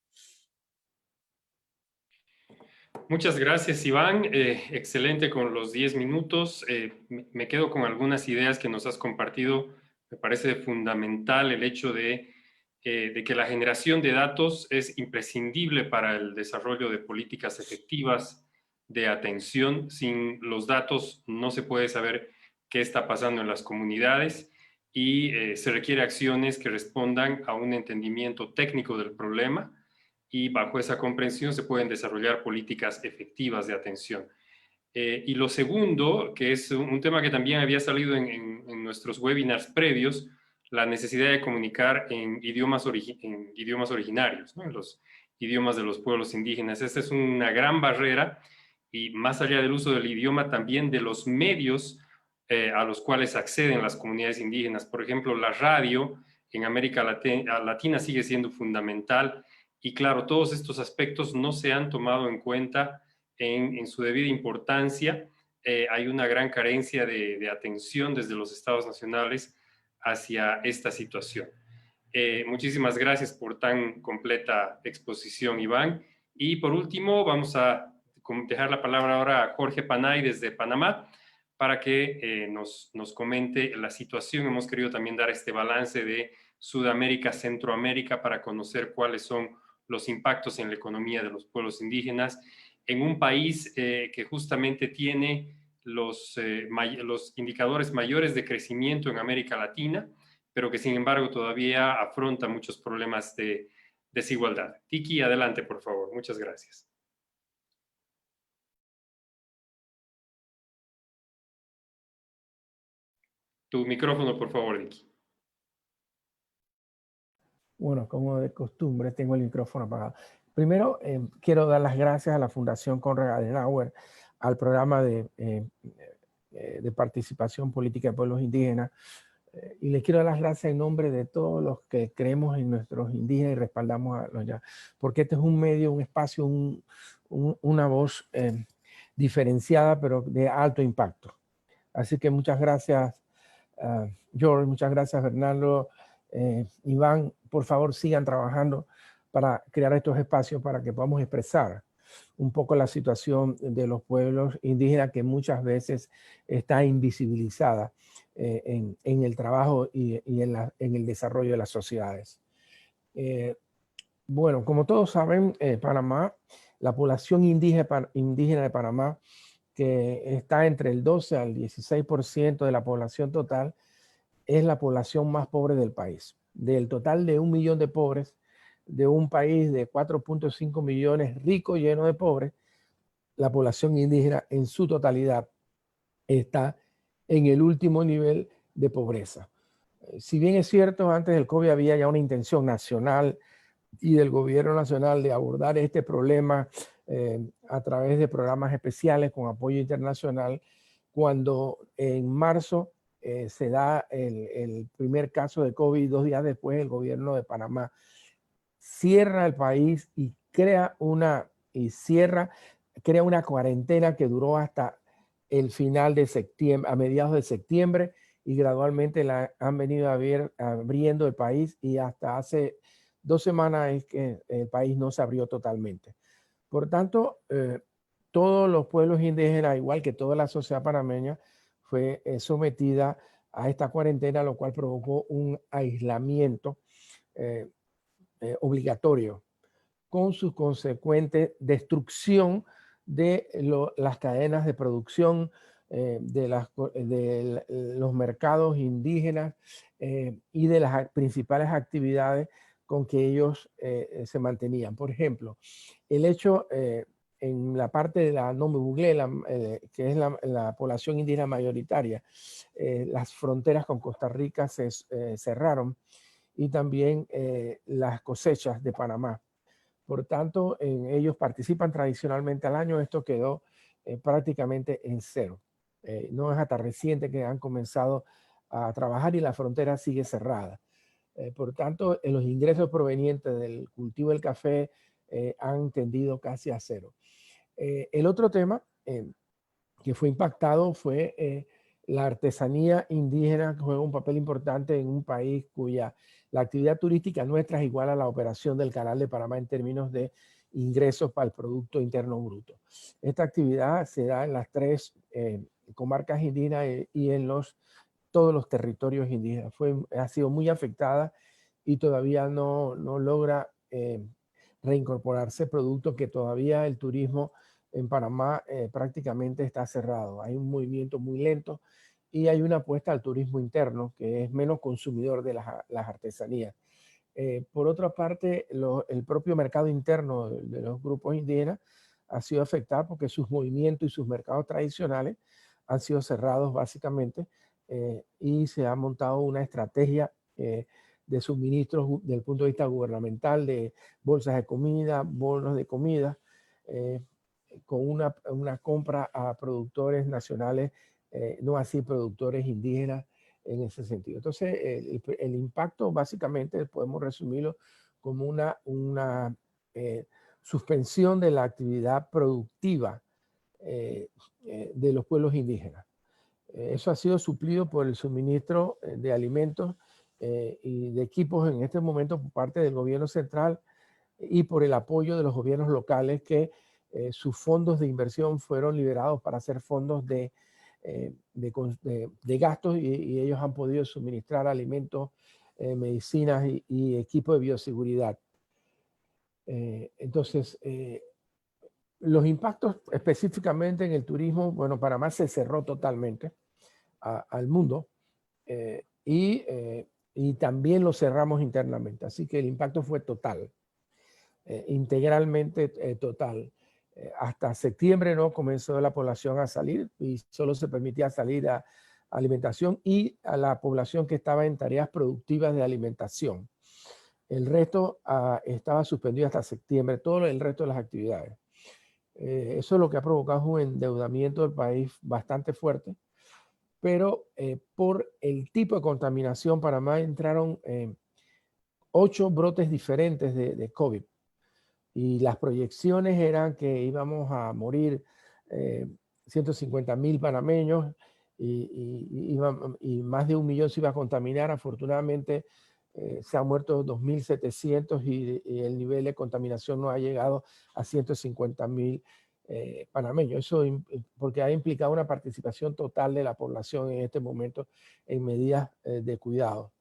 Muchas gracias, Iván. Excelente con los 10 minutos. Me quedo con algunas ideas que nos has compartido. Me parece fundamental el hecho de que la generación de datos es imprescindible para el desarrollo de políticas efectivas de atención. Sin los datos no se puede saber qué está pasando en las comunidades y se requiere acciones que respondan a un entendimiento técnico del problema, y bajo esa comprensión se pueden desarrollar políticas efectivas de atención. Y lo segundo, que es un tema que también había salido en nuestros webinars previos, la necesidad de comunicar en idiomas originarios, ¿no? En los idiomas de los pueblos indígenas. Esta es una gran barrera, y más allá del uso del idioma, también de los medios a los cuales acceden las comunidades indígenas. Por ejemplo, la radio en América Latina sigue siendo fundamental, y claro, todos estos aspectos no se han tomado en cuenta en su debida importancia. Hay una gran carencia de atención desde los estados nacionales hacia esta situación. Muchísimas gracias por tan completa exposición, Iván. Y por último, vamos a dejar la palabra ahora a Jorge Panay desde Panamá para que nos comente la situación. Hemos querido también dar este balance de Sudamérica, Centroamérica, para conocer cuáles son los impactos en la economía de los pueblos indígenas en un país que justamente tiene los indicadores mayores de crecimiento en América Latina, pero que sin embargo todavía afronta muchos problemas de desigualdad. Tiki, adelante, por favor. Muchas gracias. Tu micrófono, por favor, Tiki. Bueno, como de costumbre, tengo el micrófono apagado. Primero, quiero dar las gracias a la Fundación Konrad Adenauer, al programa de participación política de pueblos indígenas, y les quiero dar las gracias en nombre de todos los que creemos en nuestros indígenas y respaldamos a los ya, porque este es un medio, un espacio, una voz diferenciada, pero de alto impacto. Así que muchas gracias, George, muchas gracias, Bernardo, Iván. Por favor, sigan trabajando para crear estos espacios para que podamos expresar un poco la situación de los pueblos indígenas, que muchas veces está invisibilizada en el trabajo y en el desarrollo de las sociedades. Bueno, como todos saben, Panamá, la población indígena de Panamá, que está entre el 12 al 16% de la población total, es la población más pobre del país. Del total de 1 millón de pobres, de un país de 4.5 millones rico, lleno de pobres, la población indígena en su totalidad está en el último nivel de pobreza. Si bien es cierto, antes del COVID había ya una intención nacional y del gobierno nacional de abordar este problema a través de programas especiales con apoyo internacional, cuando en marzo se da el primer caso de COVID, 2 días después el gobierno de Panamá cierra el país y crea una cuarentena que duró hasta el final de septiembre, a mediados de septiembre, y gradualmente han venido abriendo el país, y hasta hace 2 semanas es que el país no se abrió totalmente. Por tanto, todos los pueblos indígenas, igual que toda la sociedad panameña, fue sometida a esta cuarentena, lo cual provocó un aislamiento obligatorio, con su consecuente destrucción de las cadenas de producción, de los mercados indígenas y de las principales actividades con que ellos se mantenían. Por ejemplo, el hecho en la parte de la Nomebuglé, que es la población indígena mayoritaria, las fronteras con Costa Rica se cerraron, y también las cosechas de Panamá. Por tanto, ellos participan tradicionalmente al año. Esto quedó prácticamente en cero. No es hasta reciente que han comenzado a trabajar y la frontera sigue cerrada. Por tanto, los ingresos provenientes del cultivo del café han tendido casi a cero. El otro tema que fue impactado fue la artesanía indígena, que juega un papel importante en un país cuya la actividad turística nuestra es igual a la operación del Canal de Panamá en términos de ingresos para el Producto Interno Bruto. Esta actividad se da en las 3 comarcas indígenas y en todos los territorios indígenas. Ha sido muy afectada y todavía no logra reincorporarse, producto que todavía el turismo en Panamá prácticamente está cerrado. Hay un movimiento muy lento y hay una apuesta al turismo interno, que es menos consumidor de las artesanías. Por otra parte, el propio mercado interno de los grupos indígenas ha sido afectado porque sus movimientos y sus mercados tradicionales han sido cerrados básicamente, y se ha montado una estrategia de suministros desde el punto de vista gubernamental, de bolsas de comida, bonos de comida, con una compra a productores nacionales, no así productores indígenas en ese sentido. Entonces, el impacto básicamente podemos resumirlo como una suspensión de la actividad productiva de los pueblos indígenas. Eso ha sido suplido por el suministro de alimentos y de equipos en este momento por parte del gobierno central y por el apoyo de los gobiernos locales, que sus fondos de inversión fueron liberados para hacer fondos de gastos, y ellos han podido suministrar alimentos, medicinas y equipos de bioseguridad. Entonces, los impactos específicamente en el turismo, bueno, Panamá se cerró totalmente al mundo, y también lo cerramos internamente. Así que el impacto fue total, integralmente total. Hasta septiembre no comenzó la población a salir y solo se permitía salir a alimentación y a la población que estaba en tareas productivas de alimentación. El resto estaba suspendido hasta septiembre, todo el resto de las actividades. Eso es lo que ha provocado un endeudamiento del país bastante fuerte, pero por el tipo de contaminación, Panamá entraron 8 brotes diferentes de COVID, y las proyecciones eran que íbamos a morir 150,000 panameños y más de 1 millón se iba a contaminar. Afortunadamente se han muerto 2.700 y el nivel de contaminación no ha llegado a 150,000 panameños. Eso porque ha implicado una participación total de la población en este momento en medidas de cuidado.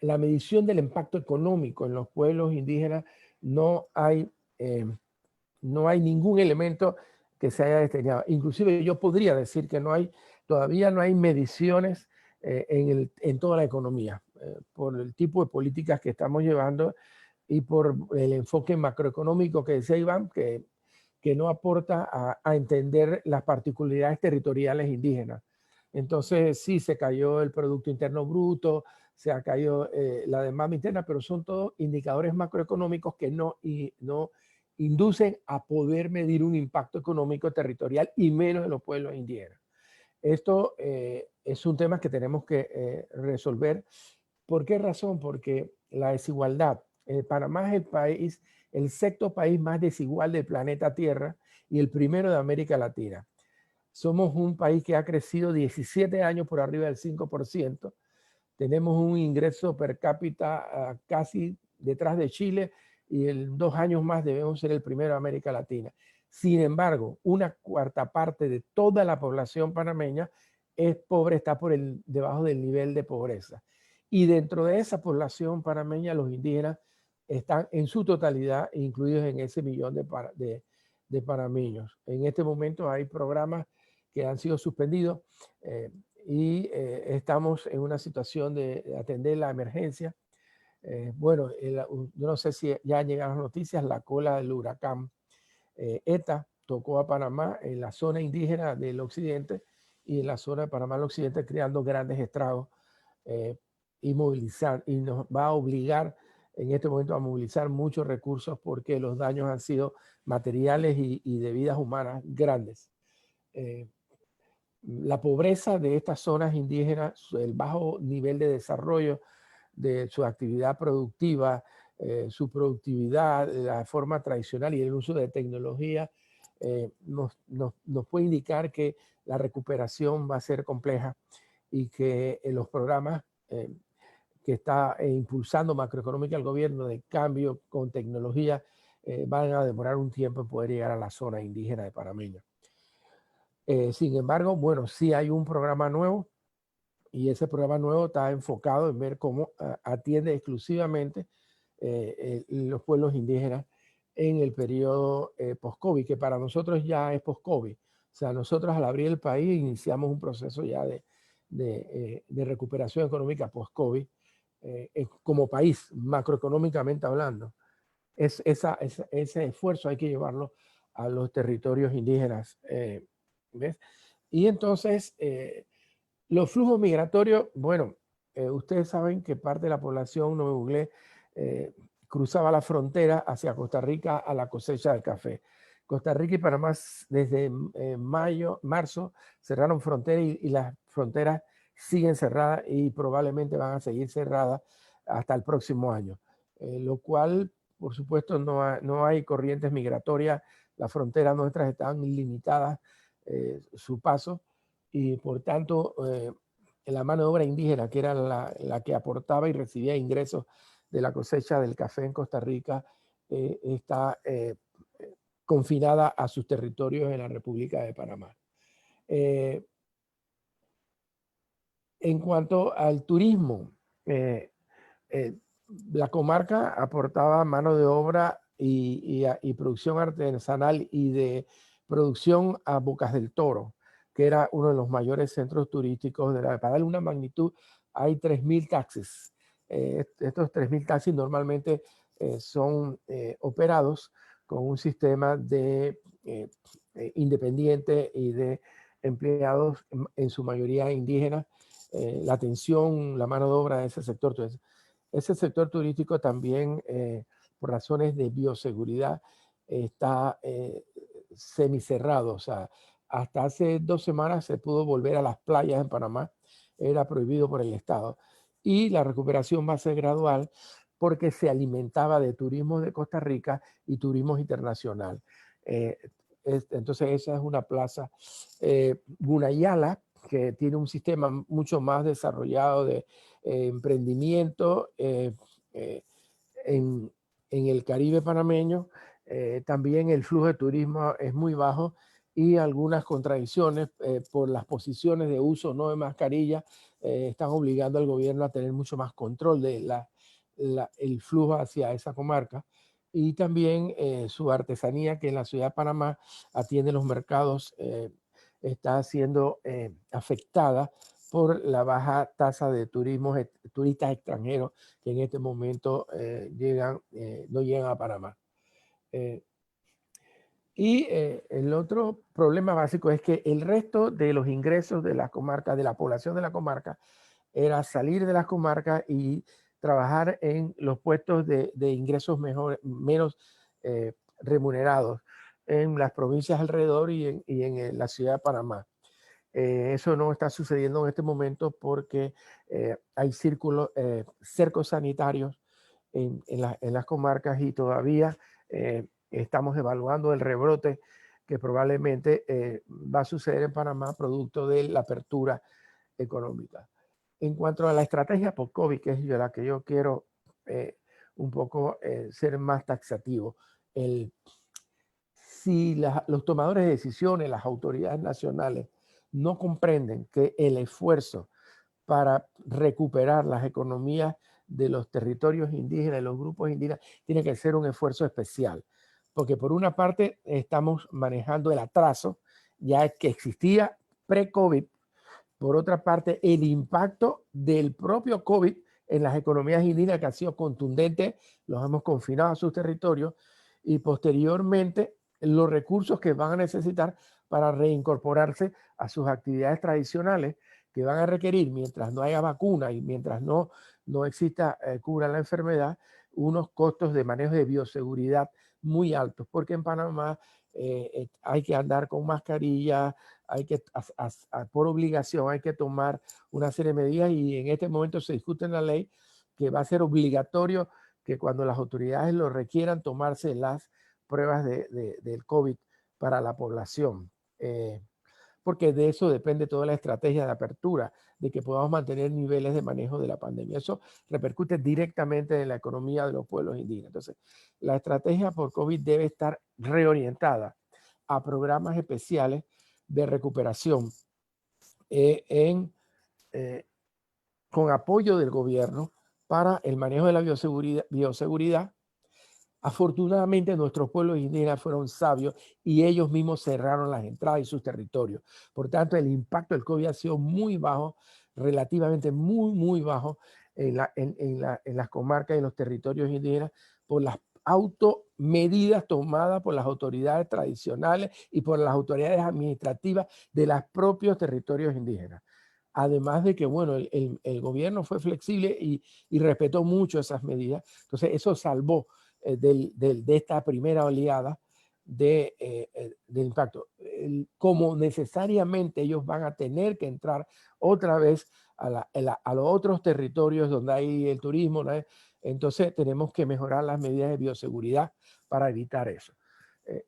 La medición del impacto económico en los pueblos indígenas, no hay ningún elemento que se haya desdeñado. Inclusive yo podría decir que todavía no hay mediciones en toda la economía, por el tipo de políticas que estamos llevando y por el enfoque macroeconómico que decía Iván, que no aporta a entender las particularidades territoriales indígenas. Entonces sí, se cayó el Producto Interno Bruto, se ha caído la demanda interna, pero son todos indicadores macroeconómicos que no inducen a poder medir un impacto económico territorial, y menos en los pueblos indígenas. Esto es un tema que tenemos que resolver. ¿Por qué razón? Porque la desigualdad Panamá es el país, el sexto país más desigual del planeta Tierra y el primero de América Latina. Somos un país que ha crecido 17 años por arriba del 5%. Tenemos un ingreso per cápita casi detrás de Chile y en 2 años más debemos ser el primero de América Latina. Sin embargo, una cuarta parte de toda la población panameña es pobre, está debajo del nivel de pobreza. Y dentro de esa población panameña, los indígenas están en su totalidad incluidos en ese millón de panameños. En este momento hay programas que han sido suspendidos estamos en una situación de atender la emergencia. Bueno, yo no sé si ya llegan las noticias, la cola del huracán ETA tocó a Panamá en la zona indígena del occidente y en la zona de Panamá del occidente, creando grandes estragos y nos va a obligar en este momento a movilizar muchos recursos porque los daños han sido materiales y de vidas humanas grandes. La pobreza de estas zonas indígenas, el bajo nivel de desarrollo de su actividad productiva, su productividad, la forma tradicional y el uso de tecnología, nos puede indicar que la recuperación va a ser compleja y que los programas que está impulsando macroeconómica el gobierno de cambio con tecnología van a demorar un tiempo en poder llegar a la zona indígena de panameña. Sin embargo, bueno, sí hay un programa nuevo y ese programa nuevo está enfocado en ver cómo atiende exclusivamente los pueblos indígenas en el periodo post-COVID, que para nosotros ya es post-COVID. O sea, nosotros al abrir el país iniciamos un proceso ya de recuperación económica post-COVID como país, macroeconómicamente hablando. Ese esfuerzo hay que llevarlo a los territorios indígenas. ¿Ves? Y entonces, los flujos migratorios, bueno, ustedes saben que parte de la población, no me googleé, cruzaba la frontera hacia Costa Rica a la cosecha del café. Costa Rica y Panamá desde marzo cerraron fronteras y las fronteras siguen cerradas y probablemente van a seguir cerradas hasta el próximo año. Lo cual, por supuesto, no hay corrientes migratorias, las fronteras nuestras están limitadas su paso y por tanto la mano de obra indígena, que era la que aportaba y recibía ingresos de la cosecha del café en Costa Rica, está confinada a sus territorios en la República de Panamá. En cuanto al turismo, la comarca aportaba mano de obra y producción artesanal y de producción a Bocas del Toro, que era uno de los mayores centros turísticos para darle una magnitud, hay 3.000 taxis. Estos 3.000 taxis normalmente son operados con un sistema de independiente y de empleados en su mayoría indígenas. La atención, la mano de obra de ese sector. Entonces, ese sector turístico también, por razones de bioseguridad, está semicerrado. O sea, hasta hace 2 semanas se pudo volver a las playas en Panamá. Era prohibido por el Estado. Y la recuperación va a ser gradual porque se alimentaba de turismo de Costa Rica y turismo internacional. Entonces, esa es una plaza. Gunayala, que tiene un sistema mucho más desarrollado de emprendimiento en el Caribe panameño. También el flujo de turismo es muy bajo y algunas contradicciones por las posiciones de uso no de mascarilla están obligando al gobierno a tener mucho más control de el flujo hacia esa comarca. Y también su artesanía, que en la ciudad de Panamá atiende los mercados, está siendo afectada por la baja tasa de turistas extranjeros que en este momento no llegan a Panamá. El otro problema básico es que el resto de los ingresos de la comarca, de la población de la comarca, era salir de las comarcas y trabajar en los puestos de ingresos menos remunerados en las provincias alrededor y en la ciudad de Panamá. Eso no está sucediendo en este momento porque hay cercos sanitarios en las comarcas y todavía estamos evaluando el rebrote que probablemente va a suceder en Panamá producto de la apertura económica. En cuanto a la estrategia por COVID, que es la que yo quiero un poco ser más taxativo, si los tomadores de decisiones, las autoridades nacionales, no comprenden que el esfuerzo para recuperar las economías de los territorios indígenas, de los grupos indígenas, tiene que ser un esfuerzo especial. Porque por una parte estamos manejando el atraso ya que existía pre-COVID. Por otra parte, el impacto del propio COVID en las economías indígenas que ha sido contundente, los hemos confinado a sus territorios y posteriormente los recursos que van a necesitar para reincorporarse a sus actividades tradicionales que van a requerir, mientras no haya vacuna y mientras no exista cura a la enfermedad, unos costos de manejo de bioseguridad muy altos, porque en Panamá hay que andar con mascarilla, hay que, por obligación, hay que tomar una serie de medidas y en este momento se discute en la ley que va a ser obligatorio que cuando las autoridades lo requieran tomarse las pruebas del COVID para la población. Porque de eso depende toda la estrategia de apertura, de que podamos mantener niveles de manejo de la pandemia. Eso repercute directamente en la economía de los pueblos indígenas. Entonces, la estrategia por COVID debe estar reorientada a programas especiales de recuperación con apoyo del gobierno para el manejo de la bioseguridad. Afortunadamente nuestros pueblos indígenas fueron sabios y ellos mismos cerraron las entradas y sus territorios. Por tanto, el impacto del COVID ha sido muy bajo, relativamente muy bajo en las comarcas y en los territorios indígenas por las automedidas tomadas por las autoridades tradicionales y por las autoridades administrativas de los propios territorios indígenas. Además de que, bueno, el gobierno fue flexible y respetó mucho esas medidas. Entonces, eso salvó de esta primera oleada de impacto. Como necesariamente ellos van a tener que entrar otra vez a los otros territorios donde hay el turismo, ¿no? Entonces tenemos que mejorar las medidas de bioseguridad para evitar eso.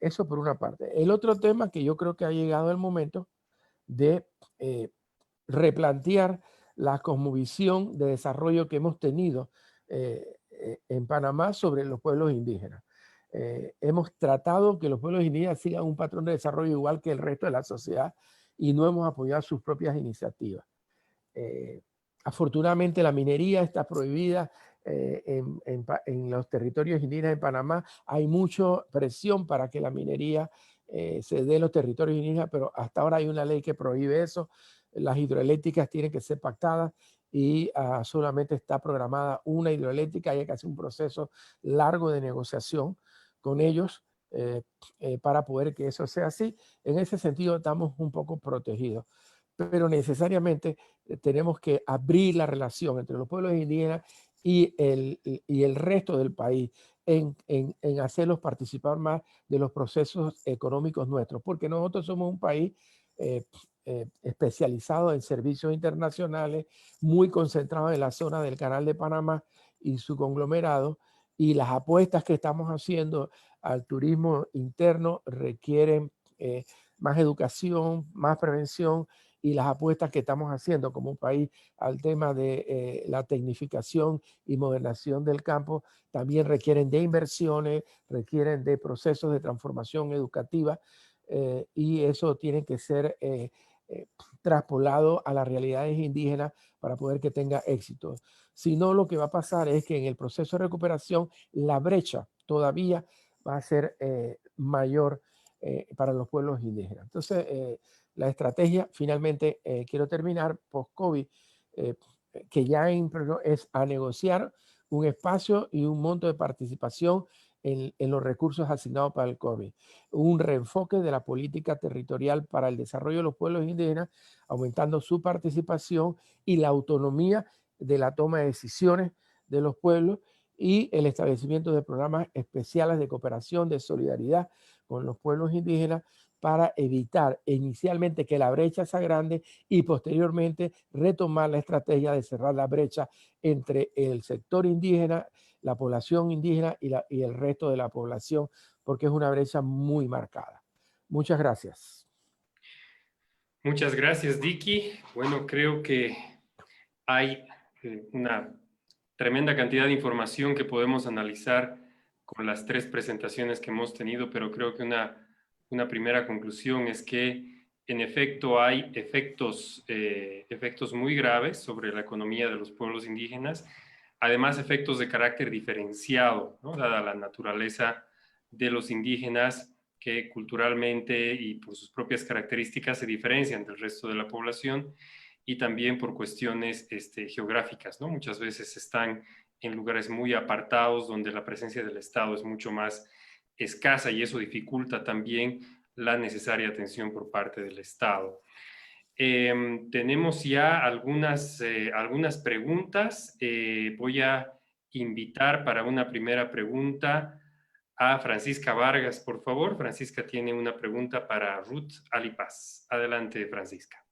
Eso por una parte. El otro tema que yo creo que ha llegado el momento de replantear la cosmovisión de desarrollo que hemos tenido en Panamá sobre los pueblos indígenas. Hemos tratado que los pueblos indígenas sigan un patrón de desarrollo igual que el resto de la sociedad y no hemos apoyado sus propias iniciativas. Afortunadamente la minería está prohibida en los territorios indígenas de Panamá. Hay mucha presión para que la minería se dé en los territorios indígenas, pero hasta ahora hay una ley que prohíbe eso. Las hidroeléctricas tienen que ser pactadas y solamente está programada una hidroeléctrica. Hay que hacer un proceso largo de negociación con ellos para poder que eso sea así. En ese sentido estamos un poco protegidos, pero necesariamente tenemos que abrir la relación entre los pueblos indígenas y el resto del país en hacerlos participar más de los procesos económicos nuestros, porque nosotros somos un país especializado en servicios internacionales, muy concentrado en la zona del Canal de Panamá y su conglomerado, y las apuestas que estamos haciendo al turismo interno requieren más educación, más prevención, y las apuestas que estamos haciendo como país al tema de la tecnificación y modernización del campo también requieren de inversiones, requieren de procesos de transformación educativa y eso tiene que ser traspolado a las realidades indígenas para poder que tenga éxito. Si no, lo que va a pasar es que en el proceso de recuperación la brecha todavía va a ser mayor para los pueblos indígenas. Entonces, la estrategia, finalmente, quiero terminar post-COVID, que ya es a negociar un espacio y un monto de participación en los recursos asignados para el COVID. Un reenfoque de la política territorial para el desarrollo de los pueblos indígenas, aumentando su participación y la autonomía de la toma de decisiones de los pueblos y el establecimiento de programas especiales de cooperación, de solidaridad con los pueblos indígenas para evitar inicialmente que la brecha sea grande y posteriormente retomar la estrategia de cerrar la brecha entre el sector indígena la población indígena y el resto de la población, porque es una brecha muy marcada. Muchas gracias. Muchas gracias, Dicky. Bueno, creo que hay una tremenda cantidad de información que podemos analizar con las tres presentaciones que hemos tenido, pero creo que una primera conclusión es que en efecto hay efectos muy graves sobre la economía de los pueblos indígenas, además efectos de carácter diferenciado, ¿no? Dada la naturaleza de los indígenas que culturalmente y por sus propias características se diferencian del resto de la población, y también por cuestiones geográficas, ¿no? Muchas veces están en lugares muy apartados donde la presencia del Estado es mucho más escasa y eso dificulta también la necesaria atención por parte del Estado. Tenemos ya algunas preguntas. Voy a invitar para una primera pregunta a Francisca Vargas, por favor. Francisca tiene una pregunta para Ruth Alipaz. Adelante, Francisca.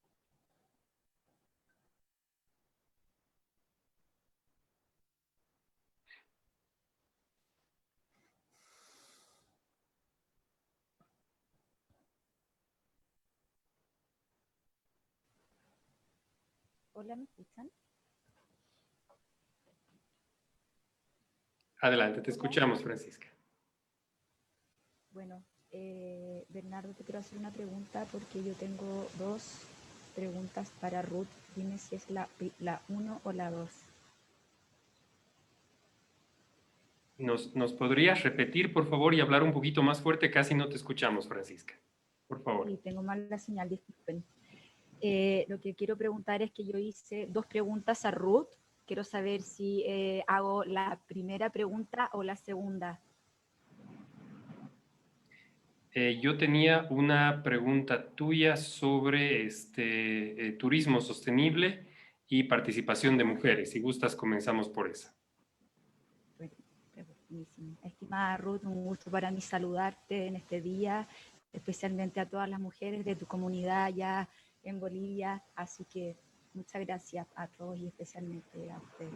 Hola, ¿me escuchan? Adelante, te escuchamos, Francisca. Bueno, Bernardo, te quiero hacer una pregunta porque yo tengo dos preguntas para Ruth. Dime si es la 1 o la 2. ¿Nos podrías repetir, por favor, y hablar un poquito más fuerte? Casi no te escuchamos, Francisca. Por favor. Sí, tengo mal la señal, disculpen. Lo que quiero preguntar es que yo hice dos preguntas a Ruth. Quiero saber si hago la primera pregunta o la segunda. Yo tenía una pregunta tuya sobre turismo sostenible y participación de mujeres. Si gustas, comenzamos por esa. Buenísimo. Estimada Ruth, un gusto para mí saludarte en este día, especialmente a todas las mujeres de tu comunidad allá en Bolivia. Así que muchas gracias a todos y especialmente a ustedes.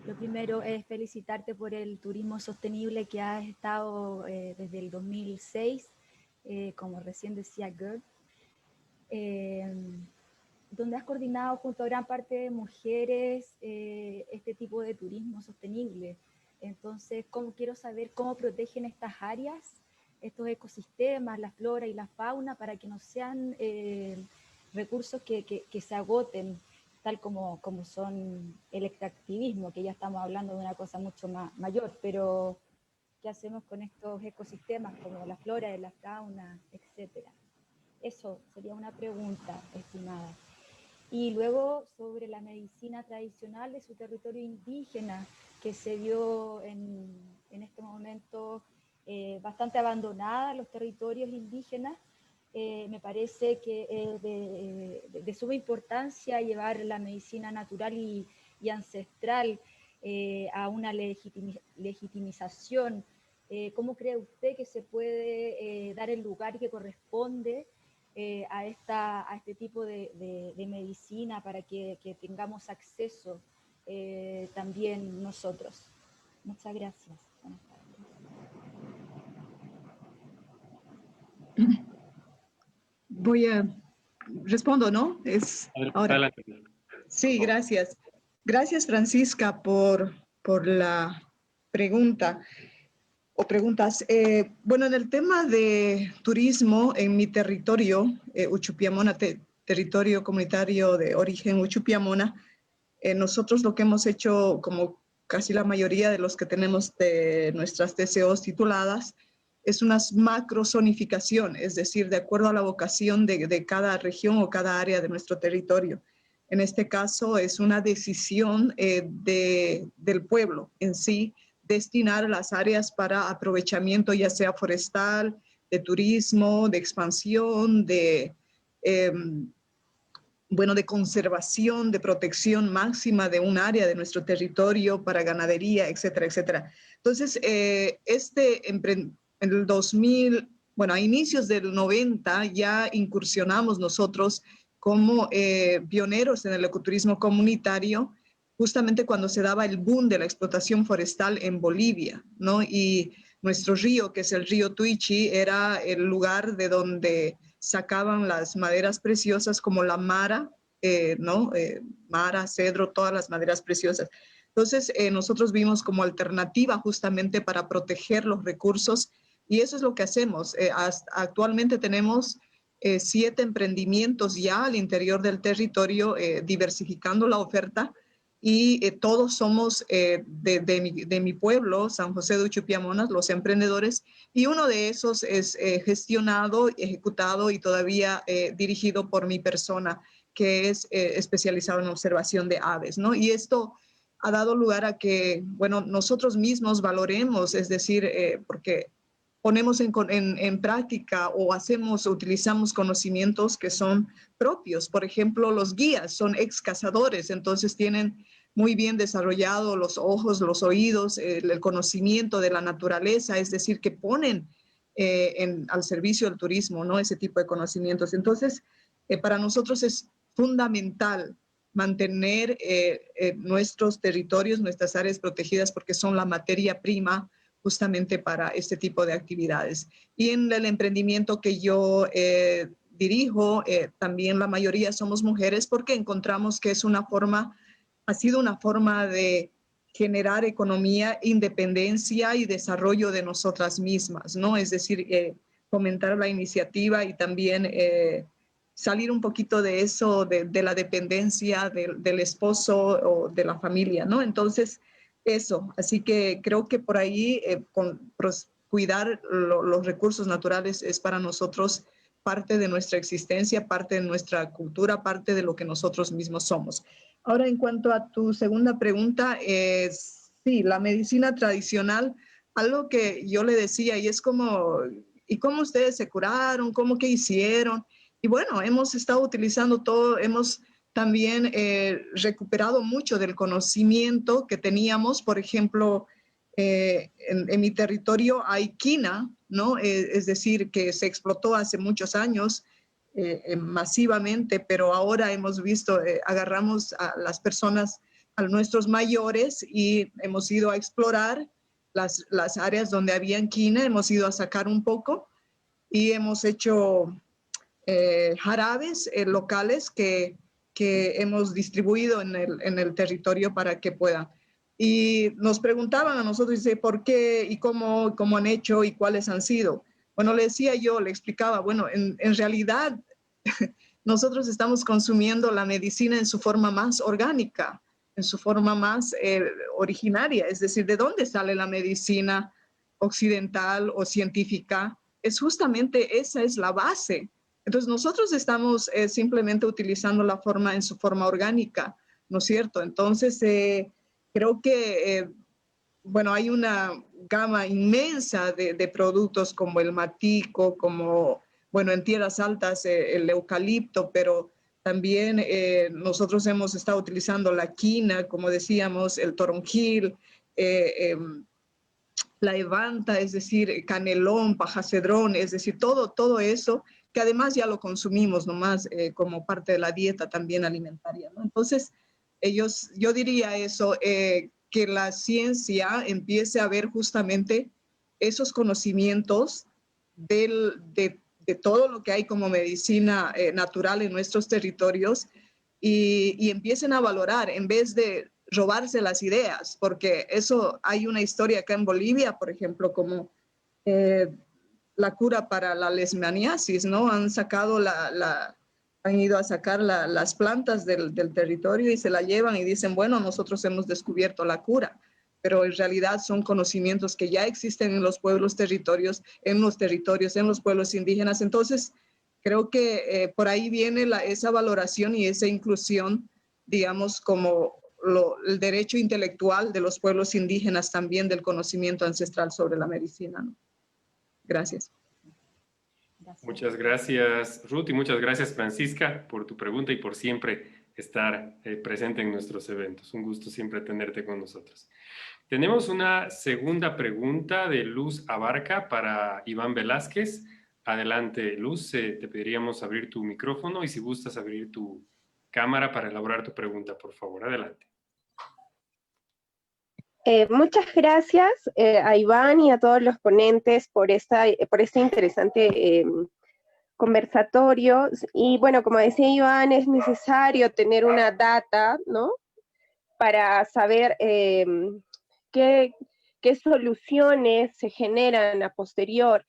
Lo primero es felicitarte por el turismo sostenible que has estado desde el 2006, como recién decía Gerd, donde has coordinado junto a gran parte de mujeres este tipo de turismo sostenible. Entonces, quiero saber cómo protegen estas áreas, estos ecosistemas, la flora y la fauna, para que no sean recursos que se agoten, tal como son el extractivismo, que ya estamos hablando de una cosa mucho mayor, pero ¿qué hacemos con estos ecosistemas como la flora y la fauna, etcétera? Eso sería una pregunta, estimada. Y luego sobre la medicina tradicional de su territorio indígena, que se vio en este momento bastante abandonada los territorios indígenas. Me parece que es de suma importancia llevar la medicina natural y ancestral a una legitimización. ¿Cómo cree usted que se puede dar el lugar que corresponde a este tipo de medicina para que tengamos acceso también nosotros? Muchas gracias. Buenas tardes. Respondo, ¿no? Ahora. Sí, gracias. Gracias, Francisca, por la pregunta o preguntas. Bueno, en el tema de turismo en mi territorio, Uchupiamona, territorio comunitario de origen Uchupiamona, nosotros lo que hemos hecho, como casi la mayoría de los que tenemos de nuestras TCOs tituladas, es una macrozonificación, es decir, de acuerdo a la vocación de cada región o cada área de nuestro territorio. En este caso es una decisión del pueblo en sí, destinar las áreas para aprovechamiento, ya sea forestal, de turismo, de expansión, de conservación, de protección máxima de un área de nuestro territorio para ganadería, etcétera, etcétera. Entonces, en el 2000, a inicios del 90 ya incursionamos nosotros como pioneros en el ecoturismo comunitario justamente cuando se daba el boom de la explotación forestal en Bolivia, ¿no? Y nuestro río, que es el río Tuichi, era el lugar de donde sacaban las maderas preciosas como la mara, ¿no? Mara, cedro, todas las maderas preciosas. Entonces, nosotros vimos como alternativa justamente para proteger los recursos y eso es lo que hacemos. Actualmente tenemos 7 emprendimientos ya al interior del territorio, diversificando la oferta y todos somos de mi pueblo, San José de Uchupiamonas, los emprendedores, y uno de esos es gestionado, ejecutado y todavía dirigido por mi persona, que es especializado en observación de aves, ¿no? Y esto ha dado lugar a que, bueno, nosotros mismos valoremos, es decir, porque ponemos en práctica o hacemos, utilizamos conocimientos que son propios. Por ejemplo, los guías son ex cazadores, entonces tienen muy bien desarrollado los ojos, los oídos, el conocimiento de la naturaleza, es decir, que ponen al servicio del turismo, ¿no? Ese tipo de conocimientos. Entonces, para nosotros es fundamental mantener nuestros territorios, nuestras áreas protegidas, porque son la materia prima justamente para este tipo de actividades. Y en el emprendimiento que yo dirijo, también la mayoría somos mujeres porque encontramos que es una forma, ha sido una forma de generar economía, independencia y desarrollo de nosotras mismas, ¿no? Es decir, fomentar la iniciativa y también salir un poquito de eso, de la dependencia del esposo o de la familia, ¿no? Entonces, eso, así que creo que por ahí cuidar los recursos naturales es para nosotros parte de nuestra existencia, parte de nuestra cultura, parte de lo que nosotros mismos somos. Ahora, en cuanto a tu segunda pregunta, sí, la medicina tradicional, algo que yo le decía, y es como, ¿y cómo ustedes se curaron? ¿Cómo que hicieron? Y bueno, hemos estado utilizando todo, hemos también recuperado mucho del conocimiento que teníamos. Por ejemplo, en mi territorio hay quina, ¿no? Es decir, que se explotó hace muchos años masivamente, pero ahora hemos visto, agarramos a las personas, a nuestros mayores y hemos ido a explorar las áreas donde había quina, hemos ido a sacar un poco y hemos hecho jarabes locales que hemos distribuido en el territorio para que puedan. Y nos preguntaban a nosotros, dice, ¿por qué y cómo han hecho y cuáles han sido? Bueno, le decía yo, le explicaba, bueno, en realidad nosotros estamos consumiendo la medicina en su forma más orgánica, en su forma más originaria, es decir, ¿de dónde sale la medicina occidental o científica? Es justamente esa es la base. Entonces nosotros estamos simplemente utilizando la forma en su forma orgánica, ¿no es cierto? Entonces creo que, bueno, hay una gama inmensa de productos como el matico, como, bueno, en tierras altas el eucalipto, pero también nosotros hemos estado utilizando la quina, como decíamos, el toronjil, la evanta, es decir, canelón, pajacedrón, es decir, todo eso que además ya lo consumimos nomás como parte de la dieta también alimentaria, ¿no? Entonces, yo diría eso, que la ciencia empiece a ver justamente esos conocimientos de todo lo que hay como medicina natural en nuestros territorios y empiecen a valorar en vez de robarse las ideas, porque eso hay una historia acá en Bolivia, por ejemplo, como la cura para la leishmaniasis, ¿no? Han sacado han ido a sacar las plantas del territorio y se la llevan y dicen, bueno, nosotros hemos descubierto la cura, pero en realidad son conocimientos que ya existen en los pueblos territorios, en los pueblos indígenas. Entonces, creo que por ahí viene esa valoración y esa inclusión, digamos, como el derecho intelectual de los pueblos indígenas también del conocimiento ancestral sobre la medicina, ¿no? Gracias. Muchas gracias, Ruth, y muchas gracias, Francisca, por tu pregunta y por siempre estar presente en nuestros eventos. Un gusto siempre tenerte con nosotros. Tenemos una segunda pregunta de Luz Abarca para Iván Velázquez. Adelante, Luz, te pediríamos abrir tu micrófono y si gustas abrir tu cámara para elaborar tu pregunta, por favor. Adelante. Muchas gracias a Iván y a todos los ponentes por este interesante conversatorio. Y bueno, como decía Iván, es necesario tener una data, ¿no? Para saber qué soluciones se generan a posterior.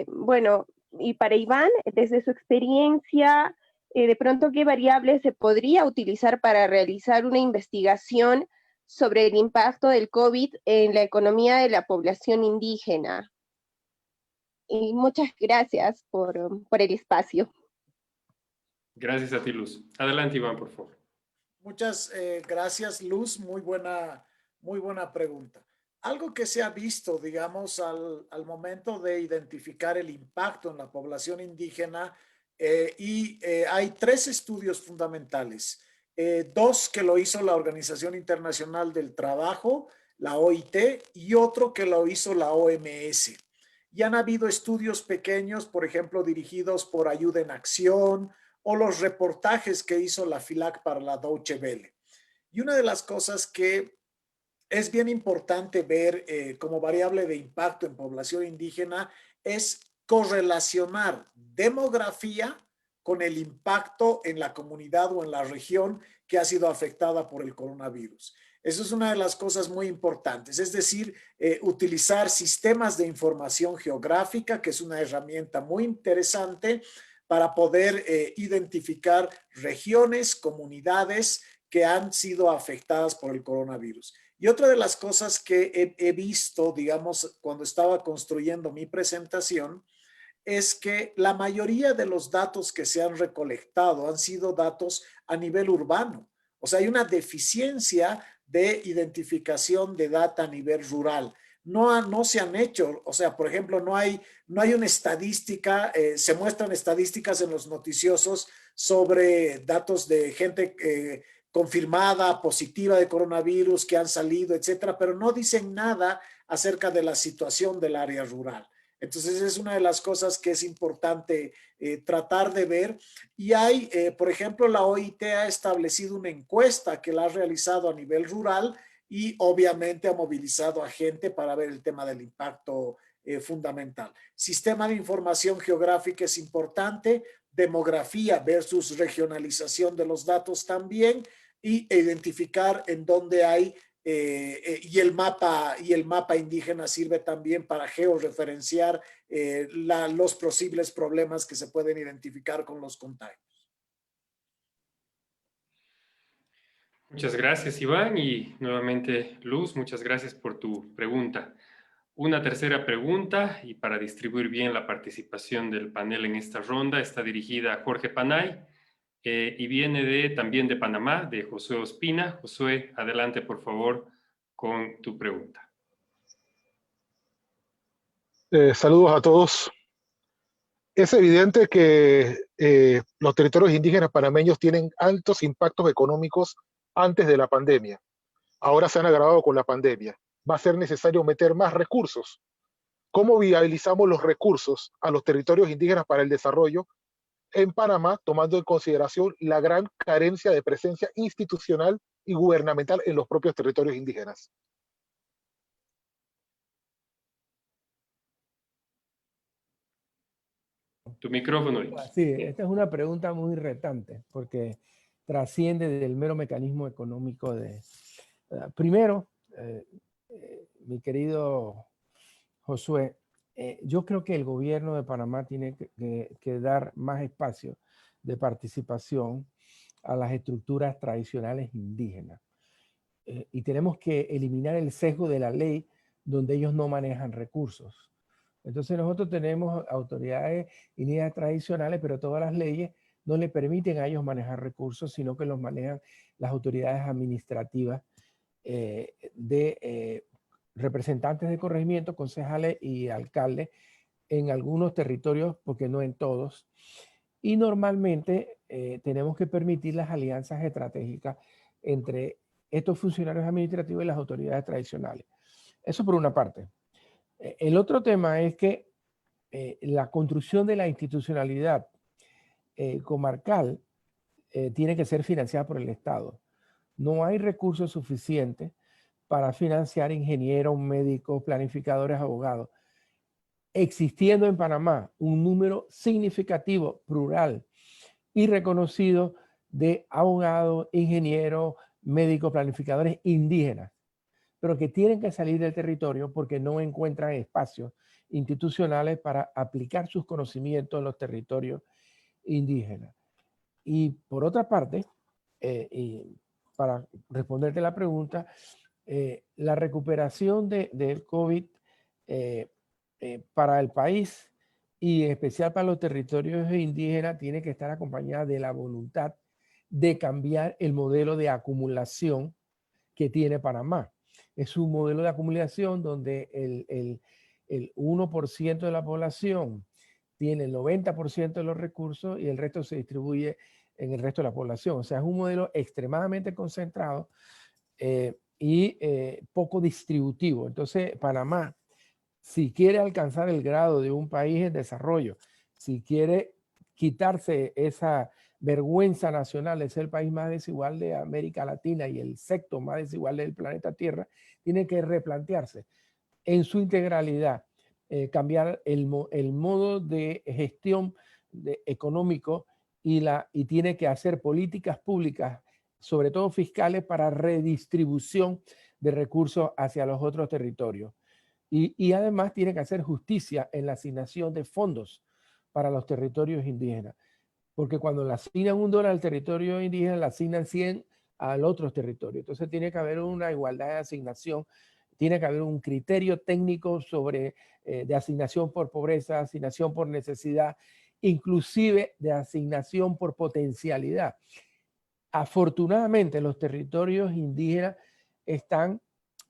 Bueno, y para Iván, desde su experiencia, de pronto, ¿qué variables se podría utilizar para realizar una investigación sobre el impacto del COVID en la economía de la población indígena? Y muchas gracias por el espacio. Gracias a ti, Luz. Adelante, Iván, por favor. Muchas gracias, Luz. Muy buena pregunta. Algo que se ha visto, digamos, al momento de identificar el impacto en la población indígena, hay 3 estudios fundamentales. 2 que lo hizo la Organización Internacional del Trabajo, la OIT, y otro que lo hizo la OMS. Y han habido estudios pequeños, por ejemplo, dirigidos por Ayuda en Acción, o los reportajes que hizo la FILAC para la Deutsche Welle. Y una de las cosas que es bien importante ver como variable de impacto en población indígena es correlacionar demografía con el impacto en la comunidad o en la región que ha sido afectada por el coronavirus. Eso es una de las cosas muy importantes, es decir, utilizar sistemas de información geográfica, que es una herramienta muy interesante para poder identificar regiones, comunidades que han sido afectadas por el coronavirus. Y otra de las cosas que he visto, digamos, cuando estaba construyendo mi presentación, es que la mayoría de los datos que se han recolectado han sido datos a nivel urbano. O sea, hay una deficiencia de identificación de data a nivel rural. No se han hecho, o sea, por ejemplo, no hay una estadística, se muestran estadísticas en los noticiosos sobre datos de gente confirmada, positiva de coronavirus, que han salido, etcétera, pero no dicen nada acerca de la situación del área rural. Entonces es una de las cosas que es importante tratar de ver. Y hay, por ejemplo, la OIT ha establecido una encuesta que la ha realizado a nivel rural y obviamente ha movilizado a gente para ver el tema del impacto fundamental. Sistema de información geográfica es importante, demografía versus regionalización de los datos también, y identificar en dónde hay y el mapa indígena sirve también para georreferenciar los posibles problemas que se pueden identificar con los contagios. Muchas gracias, Iván, y nuevamente, Luz, muchas gracias por tu pregunta. Una tercera pregunta, y para distribuir bien la participación del panel en esta ronda, está dirigida a Jorge Panay y viene también de Panamá, de Josué Ospina. Josué, adelante, por favor, con tu pregunta. Saludos a todos. Es evidente que los territorios indígenas panameños tienen altos impactos económicos antes de la pandemia. Ahora se han agravado con la pandemia. Va a ser necesario meter más recursos. ¿Cómo viabilizamos los recursos a los territorios indígenas para el desarrollo en Panamá, tomando en consideración la gran carencia de presencia institucional y gubernamental en los propios territorios indígenas? Tu micrófono. Sí, esta es una pregunta muy retante porque trasciende del mero mecanismo económico de... primero, mi querido Josué, yo creo que el gobierno de Panamá tiene que dar más espacio de participación a las estructuras tradicionales indígenas. Y tenemos que eliminar el sesgo de la ley donde ellos no manejan recursos. Entonces nosotros tenemos autoridades indígenas tradicionales, pero todas las leyes no le permiten a ellos manejar recursos, sino que los manejan las autoridades administrativas de representantes de corregimiento, concejales y alcaldes en algunos territorios, porque no en todos. Y normalmente tenemos que permitir las alianzas estratégicas entre estos funcionarios administrativos y las autoridades tradicionales. Eso por una parte. El otro tema es que la construcción de la institucionalidad comarcal tiene que ser financiada por el Estado. No hay recursos suficientes para financiar ingenieros, médicos, planificadores, abogados. Existiendo en Panamá un número significativo, plural y reconocido de abogados, ingenieros, médicos, planificadores indígenas, pero que tienen que salir del territorio porque no encuentran espacios institucionales para aplicar sus conocimientos en los territorios indígenas. Y por otra parte, y para responderte la pregunta, la recuperación del COVID para el país y en especial para los territorios indígenas tiene que estar acompañada de la voluntad de cambiar el modelo de acumulación que tiene Panamá. Es un modelo de acumulación donde el 1% de la población tiene el 90% de los recursos y el resto se distribuye en el resto de la población. O sea, es un modelo extremadamente concentrado y poco distributivo. Entonces, Panamá, si quiere alcanzar el grado de un país en desarrollo, si quiere quitarse esa vergüenza nacional de ser el país más desigual de América Latina y el sexto más desigual del planeta Tierra, tiene que replantearse en su integralidad, cambiar el modo de gestión económico y tiene que hacer políticas públicas, sobre todo fiscales, para redistribución de recursos hacia los otros territorios. Y además tiene que hacer justicia en la asignación de fondos para los territorios indígenas. Porque cuando le asignan $1 al territorio indígena, le asignan 100 al otro territorio. Entonces tiene que haber una igualdad de asignación, tiene que haber un criterio técnico sobre de asignación por pobreza, asignación por necesidad, inclusive de asignación por potencialidad. Afortunadamente, los territorios indígenas están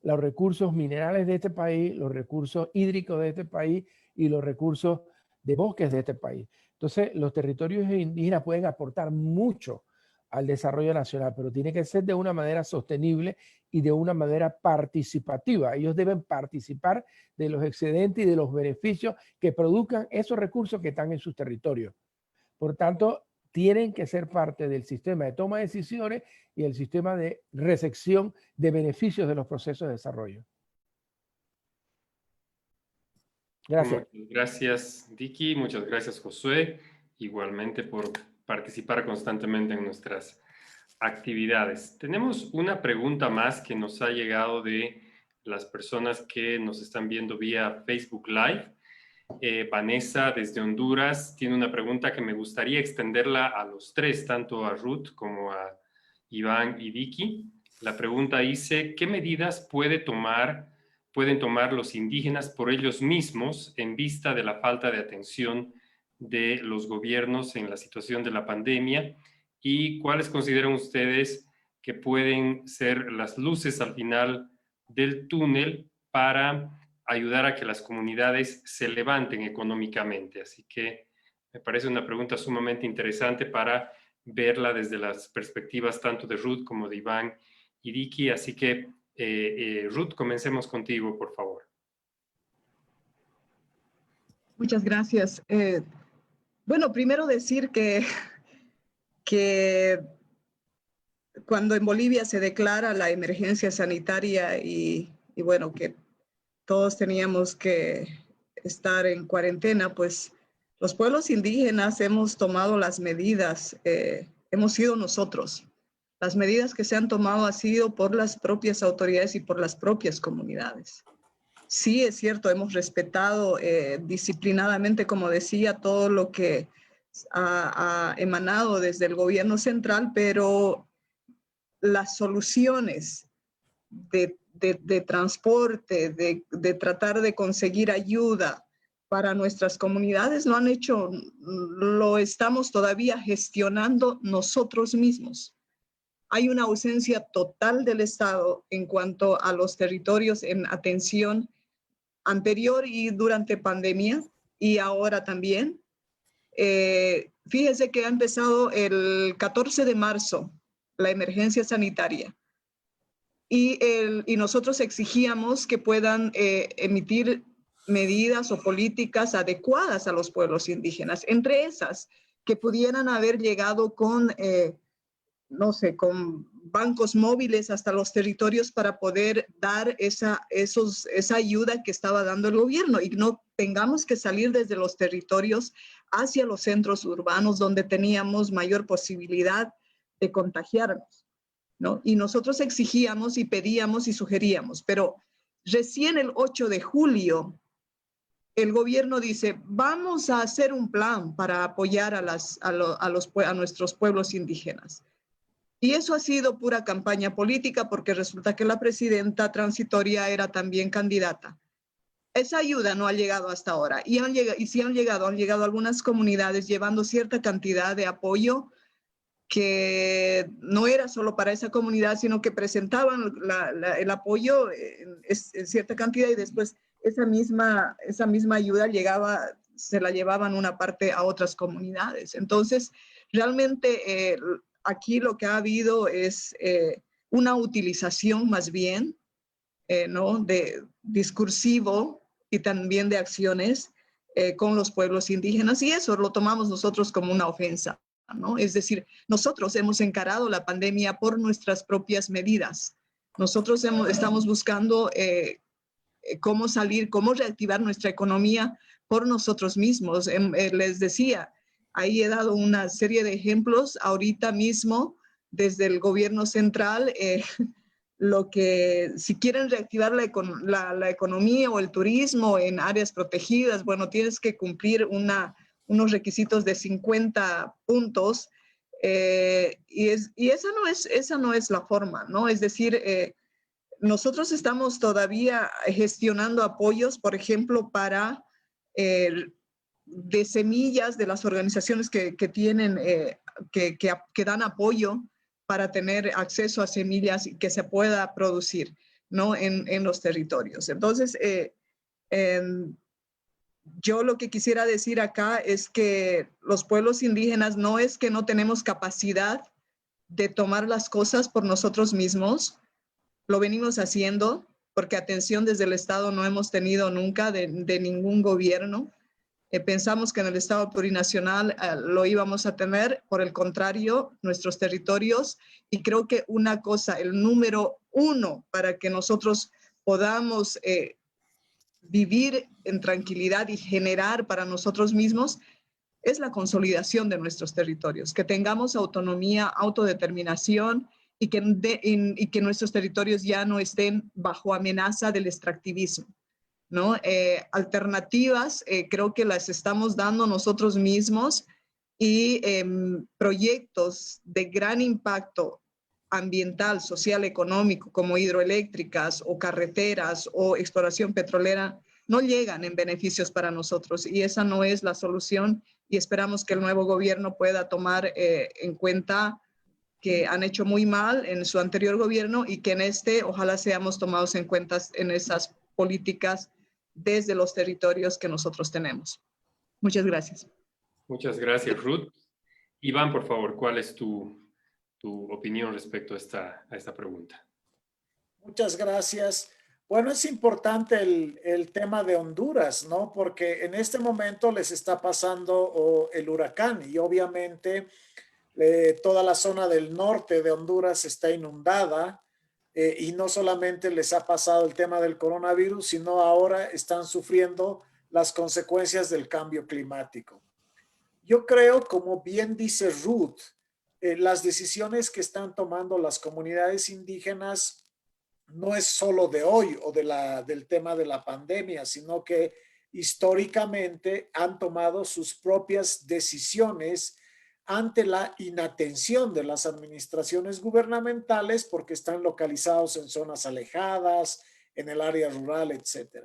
los recursos minerales de este país, los recursos hídricos de este país y los recursos de bosques de este país. Entonces, los territorios indígenas pueden aportar mucho al desarrollo nacional, pero tiene que ser de una manera sostenible y de una manera participativa. Ellos deben participar de los excedentes y de los beneficios que produzcan esos recursos que están en sus territorios. Por tanto, tienen que ser parte del sistema de toma de decisiones y el sistema de recepción de beneficios de los procesos de desarrollo. Gracias. Muchas gracias, Dicky. Muchas gracias, Josué. Igualmente por participar constantemente en nuestras actividades. Tenemos una pregunta más que nos ha llegado de las personas que nos están viendo vía Facebook Live. Vanessa, desde Honduras, tiene una pregunta que me gustaría extenderla a los tres, tanto a Ruth como a Iván y Dicky. La pregunta dice, ¿qué medidas pueden tomar los indígenas por ellos mismos en vista de la falta de atención de los gobiernos en la situación de la pandemia? ¿Y cuáles consideran ustedes que pueden ser las luces al final del túnel para ayudar a que las comunidades se levanten económicamente? Así que me parece una pregunta sumamente interesante para verla desde las perspectivas tanto de Ruth como de Iván y Dicky. Así que, Ruth, comencemos contigo, por favor. Muchas gracias. Bueno, primero decir que cuando en Bolivia se declara la emergencia sanitaria y bueno, que todos teníamos que estar en cuarentena, pues los pueblos indígenas hemos tomado las medidas, hemos sido nosotros. Las medidas que se han tomado han sido por las propias autoridades y por las propias comunidades. Sí, es cierto, hemos respetado disciplinadamente, como decía, todo lo que ha emanado desde el gobierno central, pero las soluciones de transporte, de tratar de conseguir ayuda para nuestras comunidades lo han hecho, lo estamos todavía gestionando nosotros mismos. Hay una ausencia total del Estado en cuanto a los territorios en atención anterior y durante pandemia y ahora también. Fíjese que ha empezado el 14 de marzo la emergencia sanitaria y nosotros exigíamos que puedan emitir medidas o políticas adecuadas a los pueblos indígenas, entre esas que pudieran haber llegado con, no sé, con bancos móviles hasta los territorios para poder dar esa ayuda que estaba dando el gobierno y no tengamos que salir desde los territorios hacia los centros urbanos donde teníamos mayor posibilidad de contagiarnos, ¿no? Y nosotros exigíamos y pedíamos y sugeríamos, pero recién el 8 de julio el gobierno dice, vamos a hacer un plan para apoyar a nuestros pueblos indígenas. Y eso ha sido pura campaña política porque resulta que la presidenta transitoria era también candidata. Esa ayuda no ha llegado hasta ahora. Y si han llegado algunas comunidades llevando cierta cantidad de apoyo que no era solo para esa comunidad, sino que presentaban el apoyo en cierta cantidad y después esa misma ayuda se la llevaban una parte a otras comunidades. Entonces, realmente aquí lo que ha habido es una utilización más bien, ¿no? de discursivo y también de acciones con los pueblos indígenas, y eso lo tomamos nosotros como una ofensa, ¿no? Es decir, nosotros hemos encarado la pandemia por nuestras propias medidas. Nosotros estamos buscando cómo salir, cómo reactivar nuestra economía por nosotros mismos. Les decía, ahí he dado una serie de ejemplos ahorita mismo desde el gobierno central, lo que si quieren reactivar la economía o el turismo en áreas protegidas, bueno, tienes que cumplir unos requisitos de 50 puntos y esa no es la forma, ¿no? Es decir, nosotros estamos todavía gestionando apoyos, por ejemplo, para de semillas de las organizaciones que tienen, que dan apoyo para tener acceso a semillas y que se pueda producir, ¿no? en los territorios. Entonces, yo lo que quisiera decir acá es que los pueblos indígenas no es que no tenemos capacidad de tomar las cosas por nosotros mismos, lo venimos haciendo, porque atención desde el Estado no hemos tenido nunca de ningún gobierno. Pensamos que en el Estado plurinacional lo íbamos a tener, por el contrario, nuestros territorios, y creo que una cosa, el número uno para que nosotros podamos vivir en tranquilidad y generar para nosotros mismos es la consolidación de nuestros territorios, que tengamos autonomía, autodeterminación y que nuestros territorios ya no estén bajo amenaza del extractivismo, ¿no? Alternativas creo que las estamos dando nosotros mismos y proyectos de gran impacto ambiental, social, económico, como hidroeléctricas o carreteras o exploración petrolera, no llegan en beneficios para nosotros y esa no es la solución y esperamos que el nuevo gobierno pueda tomar en cuenta que han hecho muy mal en su anterior gobierno y que en este ojalá seamos tomados en cuenta en esas políticas desde los territorios que nosotros tenemos. Muchas gracias. Muchas gracias, Ruth. Iván, por favor, ¿cuál es tu opinión respecto a esta pregunta? Muchas gracias. Bueno, es importante el tema de Honduras, ¿no? Porque en este momento les está pasando el huracán y obviamente toda la zona del norte de Honduras está inundada y no solamente les ha pasado el tema del coronavirus, sino ahora están sufriendo las consecuencias del cambio climático. Yo creo, como bien dice Ruth, las decisiones que están tomando las comunidades indígenas no es solo de hoy o del tema de la pandemia, sino que históricamente han tomado sus propias decisiones ante la inatención de las administraciones gubernamentales porque están localizados en zonas alejadas, en el área rural, etc.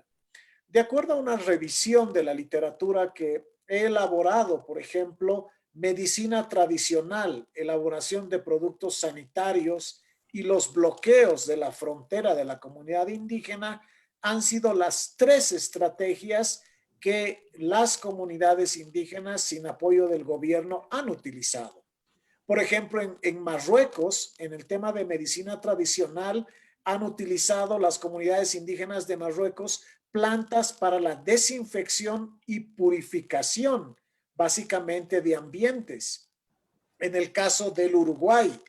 De acuerdo a una revisión de la literatura que he elaborado, por ejemplo, medicina tradicional, elaboración de productos sanitarios y los bloqueos de la frontera de la comunidad indígena han sido las 3 estrategias que las comunidades indígenas sin apoyo del gobierno han utilizado. Por ejemplo, en Marruecos, en el tema de medicina tradicional, han utilizado las comunidades indígenas de Marruecos plantas para la desinfección y purificación, básicamente de ambientes. En el caso del Uruguay,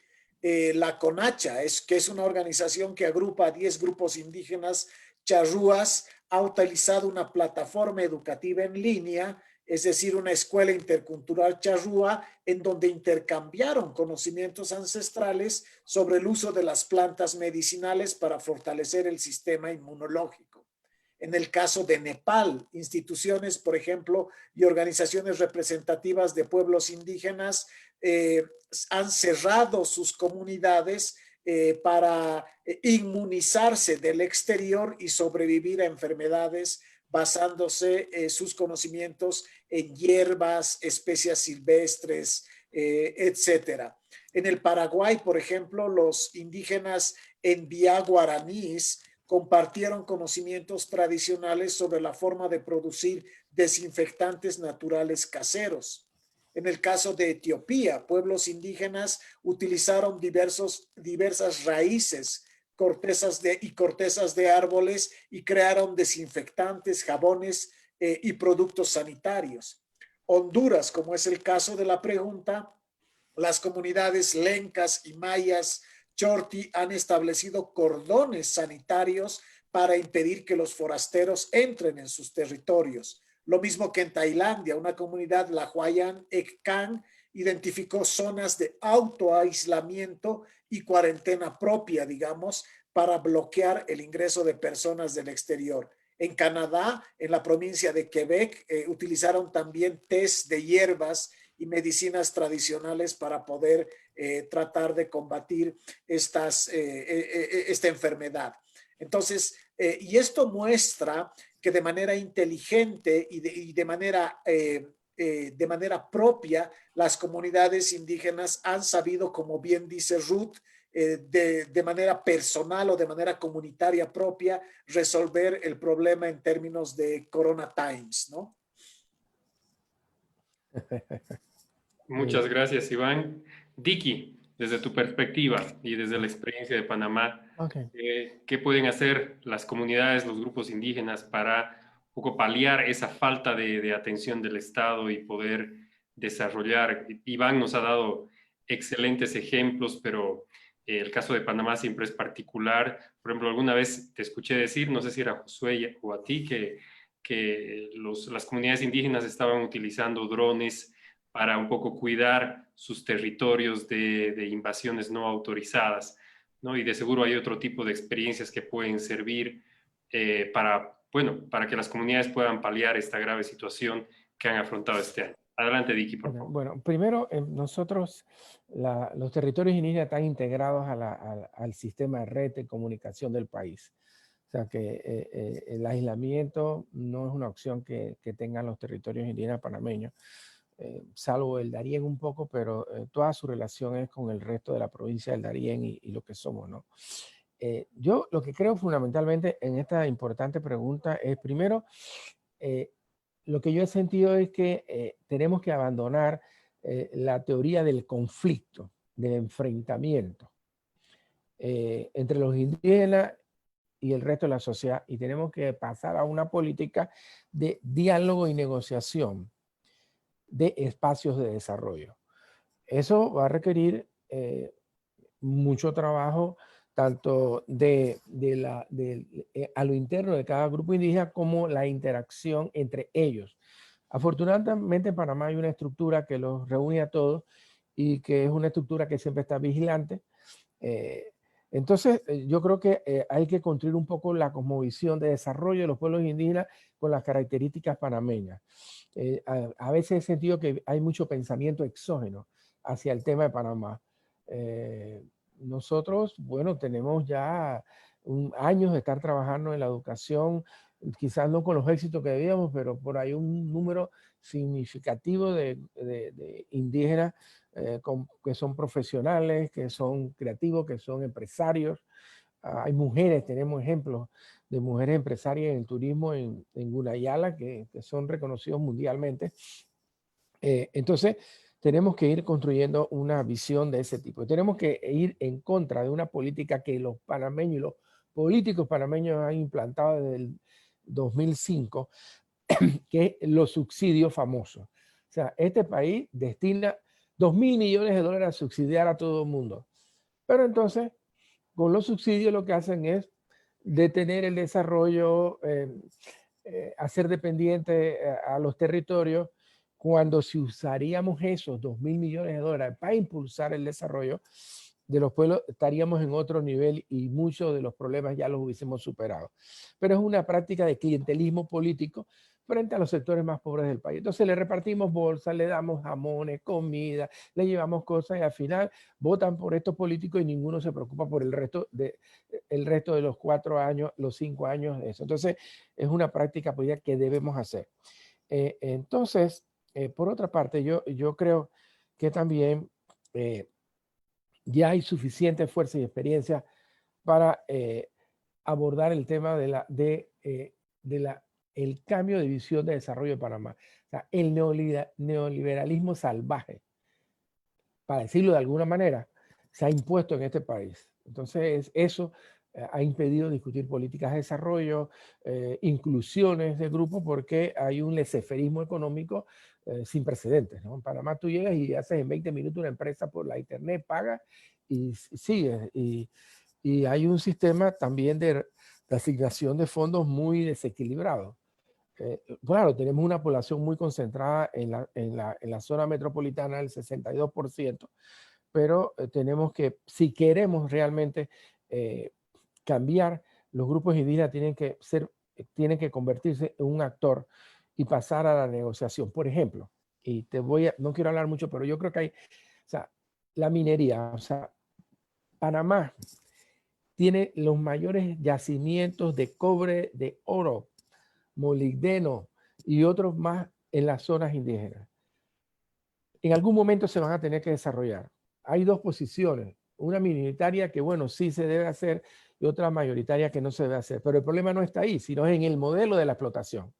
la CONACHA, que es una organización que agrupa a 10 grupos indígenas charrúas, ha utilizado una plataforma educativa en línea, es decir, una escuela intercultural charrúa, en donde intercambiaron conocimientos ancestrales sobre el uso de las plantas medicinales para fortalecer el sistema inmunológico. En el caso de Nepal, instituciones, por ejemplo, y organizaciones representativas de pueblos indígenas han cerrado sus comunidades para inmunizarse del exterior y sobrevivir a enfermedades basándose sus conocimientos en hierbas, especias silvestres, etcétera. En el Paraguay, por ejemplo, los indígenas en Biá guaraníes compartieron conocimientos tradicionales sobre la forma de producir desinfectantes naturales caseros. En el caso de Etiopía, pueblos indígenas utilizaron diversas raíces, cortezas de árboles y crearon desinfectantes, jabones y productos sanitarios. Honduras, como es el caso de la pregunta, las comunidades lencas y mayas Chorti han establecido cordones sanitarios para impedir que los forasteros entren en sus territorios. Lo mismo que en Tailandia, una comunidad, la Hawaiian Ekkan, identificó zonas de autoaislamiento y cuarentena propia, digamos, para bloquear el ingreso de personas del exterior. En Canadá, en la provincia de Quebec, utilizaron también tés de hierbas y medicinas tradicionales para poder tratar de combatir esta enfermedad. Entonces, y esto muestra que de manera inteligente y de manera propia, las comunidades indígenas han sabido, como bien dice Ruth, de manera personal o de manera comunitaria propia, resolver el problema en términos de Corona Times, ¿no? Muchas gracias, Iván. Dicky, desde tu perspectiva y desde la experiencia de Panamá, ¿qué pueden hacer las comunidades, los grupos indígenas para un poco paliar esa falta de atención del Estado y poder desarrollar? Iván nos ha dado excelentes ejemplos, pero el caso de Panamá siempre es particular. Por ejemplo, alguna vez te escuché decir, no sé si era Josué o a ti, que las comunidades indígenas estaban utilizando drones para un poco cuidar sus territorios de invasiones no autorizadas, ¿no? Y de seguro hay otro tipo de experiencias que pueden servir para que las comunidades puedan paliar esta grave situación que han afrontado este año. Adelante, Dicky, por favor. Bueno, primero, nosotros, los territorios indígenas están integrados al sistema de red de comunicación del país. O sea que el aislamiento no es una opción que tengan los territorios indígenas panameños. Salvo el Darién un poco, pero toda su relación es con el resto de la provincia del Darién y lo que somos, ¿no? Yo lo que creo fundamentalmente en esta importante pregunta es, primero, lo que yo he sentido es que tenemos que abandonar la teoría del conflicto, del enfrentamiento entre los indígenas y el resto de la sociedad, y tenemos que pasar a una política de diálogo y negociación de espacios de desarrollo. Eso va a requerir mucho trabajo, tanto a lo interno de cada grupo indígena como la interacción entre ellos. Afortunadamente en Panamá hay una estructura que los reúne a todos y que es una estructura que siempre está vigilante. Entonces, yo creo que hay que construir un poco la cosmovisión de desarrollo de los pueblos indígenas con las características panameñas. A veces he sentido que hay mucho pensamiento exógeno hacia el tema de Panamá. Nosotros, bueno, tenemos ya años de estar trabajando en la educación, quizás no con los éxitos que debíamos, pero por ahí un número significativo de indígenas que son profesionales, que son creativos, que son empresarios. Hay mujeres, tenemos ejemplos de mujeres empresarias en el turismo en Gunayala que son reconocidos mundialmente. Entonces, tenemos que ir construyendo una visión de ese tipo. Tenemos que ir en contra de una política que los panameños y los políticos panameños han implantado desde el 2005, que es los subsidios famosos. O sea, este país destina $2.000 millones a subsidiar a todo el mundo. Pero entonces, con los subsidios lo que hacen es detener el desarrollo, hacer dependiente a los territorios, cuando si usaríamos esos 2.000 millones de dólares para impulsar el desarrollo de los pueblos, estaríamos en otro nivel y muchos de los problemas ya los hubiésemos superado. Pero es una práctica de clientelismo político frente a los sectores más pobres del país. Entonces le repartimos bolsas, le damos jamones, comida, le llevamos cosas y al final votan por estos políticos y ninguno se preocupa por el resto de los 4 años, los 5 años de eso. Entonces es una práctica política que debemos hacer. Entonces, por otra parte, yo creo que también ya hay suficiente fuerza y experiencia para abordar el tema el cambio de visión de desarrollo de Panamá. O sea, el neoliberalismo salvaje, para decirlo de alguna manera, se ha impuesto en este país. Entonces, eso ha impedido discutir políticas de desarrollo, inclusiones de grupos, porque hay un laissez-fairismo económico sin precedentes, ¿no? En Panamá tú llegas y haces en 20 minutos una empresa por la internet, pagas y sigues. Y hay un sistema también de asignación de fondos muy desequilibrado. Claro, tenemos una población muy concentrada en la zona metropolitana, el 62%, pero tenemos que, si queremos realmente cambiar, los grupos indígenas tienen que convertirse en un actor y pasar a la negociación. Por ejemplo, y no quiero hablar mucho, pero yo creo que hay, o sea, la minería, o sea, Panamá tiene los mayores yacimientos de cobre, de oro, molibdeno y otros más en las zonas indígenas. En algún momento se van a tener que desarrollar. Hay dos posiciones, una minoritaria que, bueno, sí se debe hacer y otra mayoritaria que no se debe hacer. Pero el problema no está ahí, sino en el modelo de la explotación.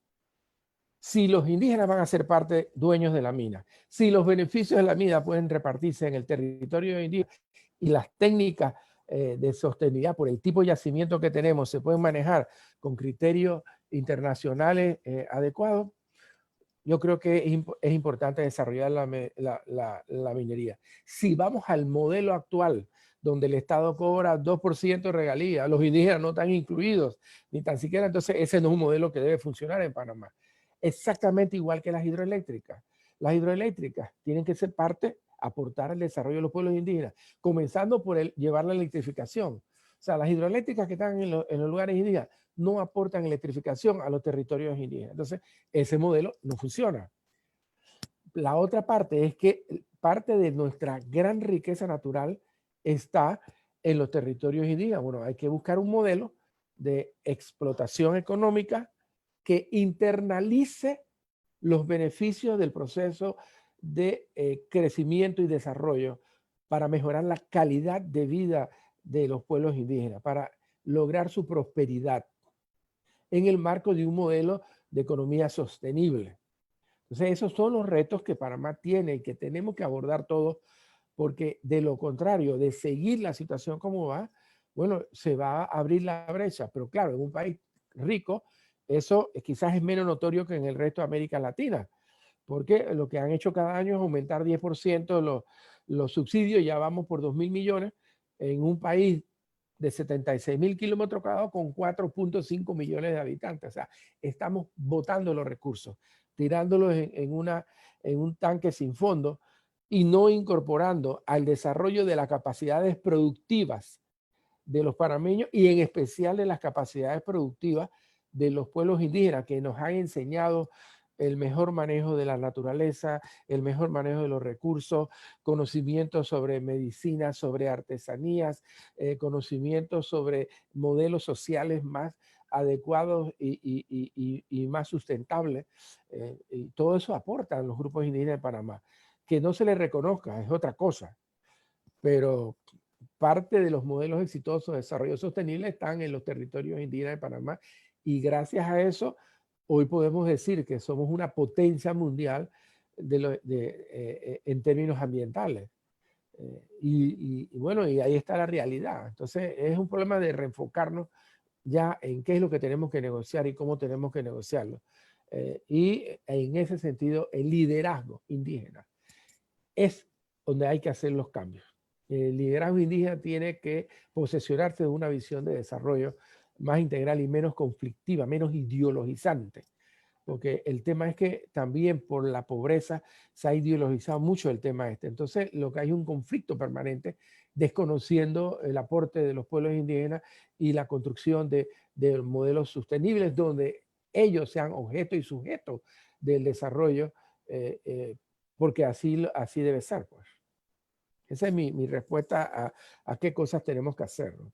Si los indígenas van a ser parte dueños de la mina, si los beneficios de la mina pueden repartirse en el territorio indígena y las técnicas de sostenibilidad por el tipo de yacimiento que tenemos se pueden manejar con criterios internacionales adecuados, yo creo que es importante desarrollar la minería. Si vamos al modelo actual, donde el Estado cobra 2% de regalía, los indígenas no están incluidos, ni tan siquiera, entonces ese no es un modelo que debe funcionar en Panamá. Exactamente igual que las hidroeléctricas. Las hidroeléctricas tienen que ser parte, aportar al desarrollo de los pueblos indígenas, comenzando por llevar la electrificación. O sea, las hidroeléctricas que están en los lugares indígenas no aportan electrificación a los territorios indígenas. Entonces, ese modelo no funciona. La otra parte es que parte de nuestra gran riqueza natural está en los territorios indígenas. Bueno, hay que buscar un modelo de explotación económica que internalice los beneficios del proceso de crecimiento y desarrollo para mejorar la calidad de vida de los pueblos indígenas, para lograr su prosperidad en el marco de un modelo de economía sostenible. Entonces, esos son los retos que Panamá tiene y que tenemos que abordar todos, porque de lo contrario, de seguir la situación como va, bueno, se va a abrir la brecha. Pero claro, en un país rico, eso quizás es menos notorio que en el resto de América Latina, porque lo que han hecho cada año es aumentar 10% los subsidios, ya vamos por 2.000 millones en un país de 76.000 kilómetros cuadrados con 4.5 millones de habitantes. O sea, estamos botando los recursos, tirándolos en un tanque sin fondo y no incorporando al desarrollo de las capacidades productivas de los panameños y en especial de las capacidades productivas de los pueblos indígenas que nos han enseñado el mejor manejo de la naturaleza, el mejor manejo de los recursos, conocimientos sobre medicina, sobre artesanías, conocimientos sobre modelos sociales más adecuados y más sustentables. Y todo eso aportan los grupos indígenas de Panamá. Que no se les reconozca es otra cosa, pero parte de los modelos exitosos de desarrollo sostenible están en los territorios indígenas de Panamá y gracias a eso hoy podemos decir que somos una potencia mundial en términos ambientales. Y bueno, y ahí está la realidad. Entonces es un problema de reenfocarnos ya en qué es lo que tenemos que negociar y cómo tenemos que negociarlo. Y en ese sentido, el liderazgo indígena es donde hay que hacer los cambios. El liderazgo indígena tiene que posesionarse de una visión de desarrollo más integral y menos conflictiva, menos ideologizante. Porque el tema es que también por la pobreza se ha ideologizado mucho el tema este. Entonces, lo que hay es un conflicto permanente, desconociendo el aporte de los pueblos indígenas y la construcción de modelos sostenibles donde ellos sean objeto y sujeto del desarrollo, porque así debe ser, pues. Esa es mi respuesta a qué cosas tenemos que hacer, ¿no?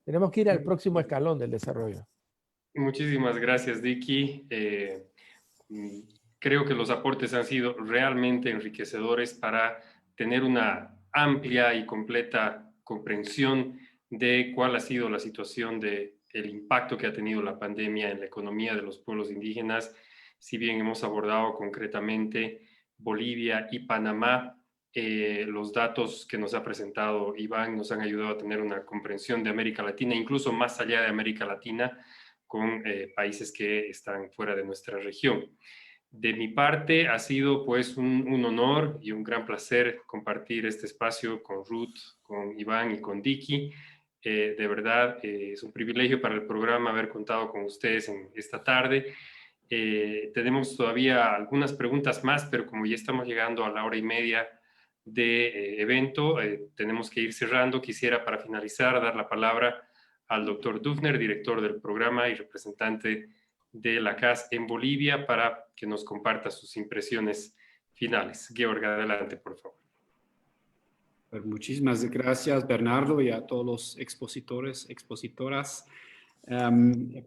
Tenemos que ir al próximo escalón del desarrollo. Muchísimas gracias, Dicky. Creo que los aportes han sido realmente enriquecedores para tener una amplia y completa comprensión de cuál ha sido la situación del impacto que ha tenido la pandemia en la economía de los pueblos indígenas. Si bien hemos abordado concretamente Bolivia y Panamá, los datos que nos ha presentado Iván nos han ayudado a tener una comprensión de América Latina, incluso más allá de América Latina, con países que están fuera de nuestra región. De mi parte, ha sido pues un honor y un gran placer compartir este espacio con Ruth, con Iván y con Dicky. De verdad, es un privilegio para el programa haber contado con ustedes en esta tarde. Tenemos todavía algunas preguntas más, pero como ya estamos llegando a la hora y media de evento, tenemos que ir cerrando. Quisiera, para finalizar, dar la palabra al doctor Dufner, director del programa y representante de la CAS en Bolivia, para que nos comparta sus impresiones finales. Georg, adelante, por favor. Pues muchísimas gracias, Bernardo, y a todos los expositores, expositoras.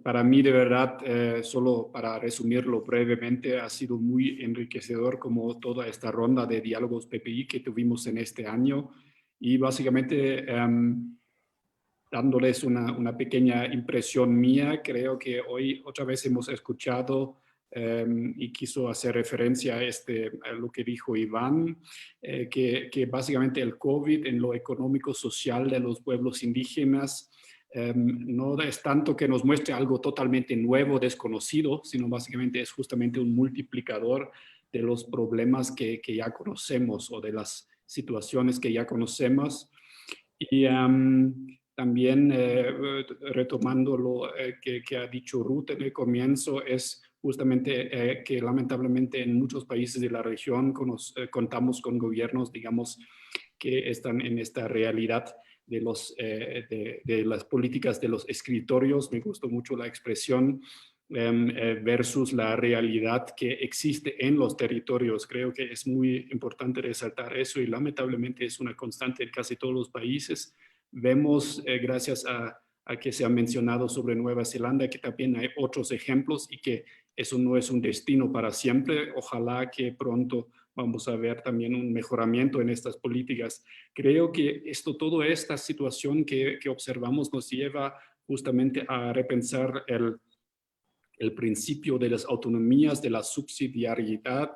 Para mí, de verdad, solo para resumirlo brevemente, ha sido muy enriquecedor como toda esta ronda de diálogos PPI que tuvimos en este año, y básicamente dándoles una pequeña impresión mía, creo que hoy otra vez hemos escuchado y quiso hacer referencia a lo que dijo Iván, que básicamente el COVID en lo económico-social de los pueblos indígenas no es tanto que nos muestre algo totalmente nuevo, desconocido, sino básicamente es justamente un multiplicador de los problemas que ya conocemos o de las situaciones que ya conocemos. Y también retomando lo que ha dicho Ruth en el comienzo, es justamente que lamentablemente en muchos países de la región contamos con gobiernos, digamos, que están en esta realidad de las políticas de los escritorios. Me gustó mucho la expresión versus la realidad que existe en los territorios. Creo que es muy importante resaltar eso, y lamentablemente es una constante en casi todos los países. Vemos, gracias a que se ha mencionado sobre Nueva Zelanda, que también hay otros ejemplos y que eso no es un destino para siempre. Ojalá que pronto vamos a ver también un mejoramiento en estas políticas. Creo que toda esta situación que observamos nos lleva justamente a repensar el principio de las autonomías, de la subsidiariedad,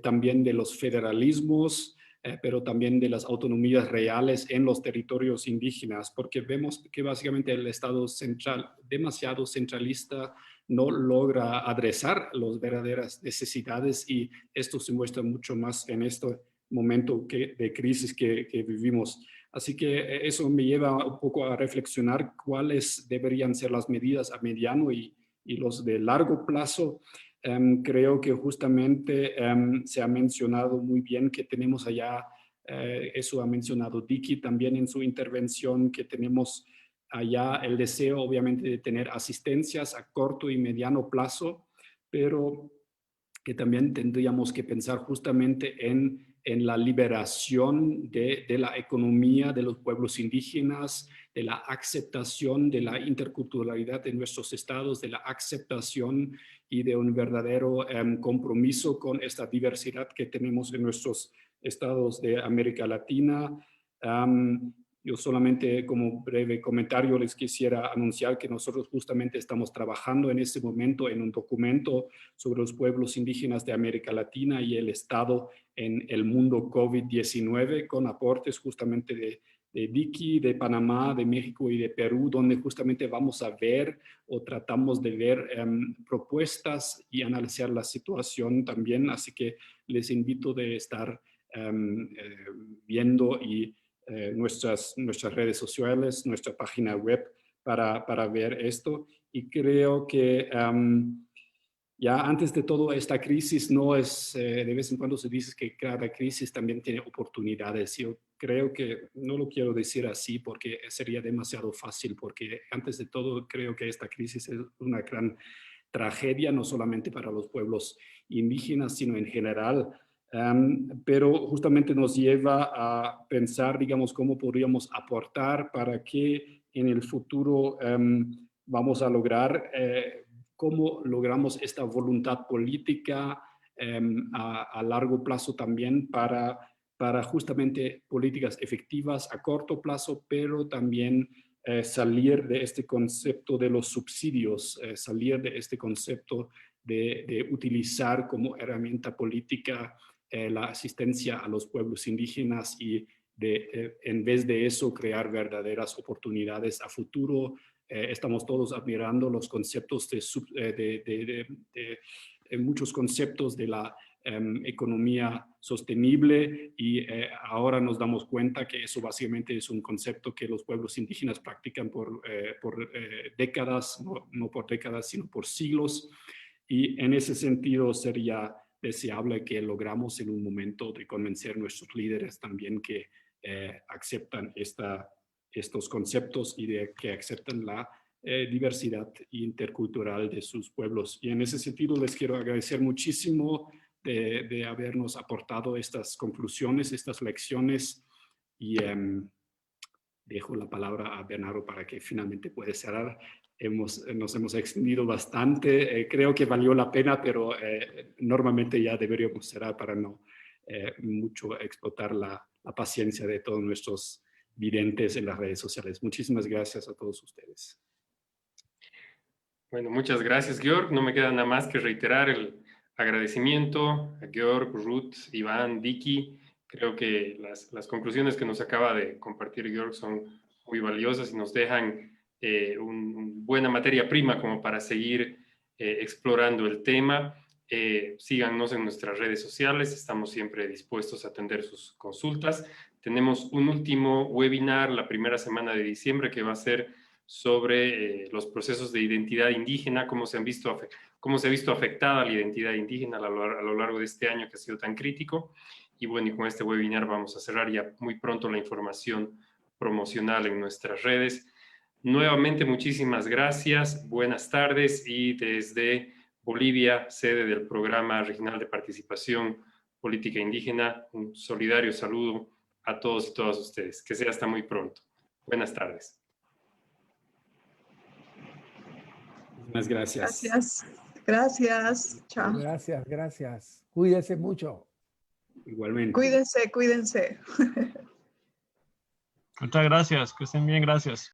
también de los federalismos, pero también de las autonomías reales en los territorios indígenas, porque vemos que básicamente el Estado central, demasiado centralista, no logra adresar las verdaderas necesidades, y esto se muestra mucho más en este momento de crisis que vivimos. Así que eso me lleva un poco a reflexionar cuáles deberían ser las medidas a mediano y los de largo plazo. Creo que justamente se ha mencionado muy bien que tenemos allá, eso ha mencionado Dicky también en su intervención, que tenemos allá el deseo obviamente de tener asistencias a corto y mediano plazo, pero que también tendríamos que pensar justamente en la liberación de la economía de los pueblos indígenas, de la aceptación de la interculturalidad de nuestros estados, de la aceptación y de un verdadero compromiso con esta diversidad que tenemos en nuestros estados de América Latina. Yo solamente como breve comentario les quisiera anunciar que nosotros justamente estamos trabajando en este momento en un documento sobre los pueblos indígenas de América Latina y el Estado en el mundo COVID-19, con aportes justamente de Dicky, de Panamá, de México y de Perú, donde justamente vamos a ver o tratamos de ver propuestas y analizar la situación también. Así que les invito de estar viendo y nuestras redes sociales, nuestra página web para ver esto. Y creo que ya antes de todo, esta crisis no es, de vez en cuando se dice que cada crisis también tiene oportunidades. Yo creo que no lo quiero decir así porque sería demasiado fácil, porque antes de todo creo que esta crisis es una gran tragedia, no solamente para los pueblos indígenas, sino en general. Pero justamente nos lleva a pensar, digamos, cómo podríamos aportar para que en el futuro vamos a lograr cómo logramos esta voluntad política a largo plazo también para justamente políticas efectivas a corto plazo, pero también salir de este concepto de los subsidios, salir de este concepto de utilizar como herramienta política la asistencia a los pueblos indígenas y en vez de eso crear verdaderas oportunidades a futuro. Estamos todos admirando los conceptos muchos conceptos de la economía sostenible y ahora nos damos cuenta que eso básicamente es un concepto que los pueblos indígenas practican por décadas, no por décadas, sino por siglos. Y en ese sentido sería deseable que logramos en un momento de convencer a nuestros líderes también que aceptan estos conceptos y de que aceptan la diversidad intercultural de sus pueblos. Y en ese sentido les quiero agradecer muchísimo de habernos aportado estas conclusiones, estas lecciones, y dejo la palabra a Bernardo para que finalmente pueda cerrar. Nos hemos extendido bastante, creo que valió la pena, pero normalmente ya deberíamos cerrar para no mucho explotar la paciencia de todos nuestros videntes en las redes sociales. Muchísimas gracias a todos ustedes. Bueno, muchas gracias, Georg. No me queda nada más que reiterar el agradecimiento a Georg, Ruth, Iván, Vicky. Creo que las conclusiones que nos acaba de compartir Georg son muy valiosas y nos dejan una buena materia prima como para seguir explorando el tema. Síganos en nuestras redes sociales, estamos siempre dispuestos a atender sus consultas. Tenemos un último webinar la primera semana de diciembre que va a ser sobre los procesos de identidad indígena, cómo se ha visto afectada la identidad indígena a lo largo de este año que ha sido tan crítico. Y bueno, y con este webinar vamos a cerrar ya muy pronto la información promocional en nuestras redes. Nuevamente, muchísimas gracias, buenas tardes, y desde Bolivia, sede del Programa Regional de Participación Política Indígena, un solidario saludo a todos y todas ustedes. Que sea hasta muy pronto. Buenas tardes. Muchas gracias. Gracias. Gracias. Chao. Gracias, gracias. Cuídense mucho. Igualmente. Cuídense, cuídense. Muchas gracias, que estén bien, gracias.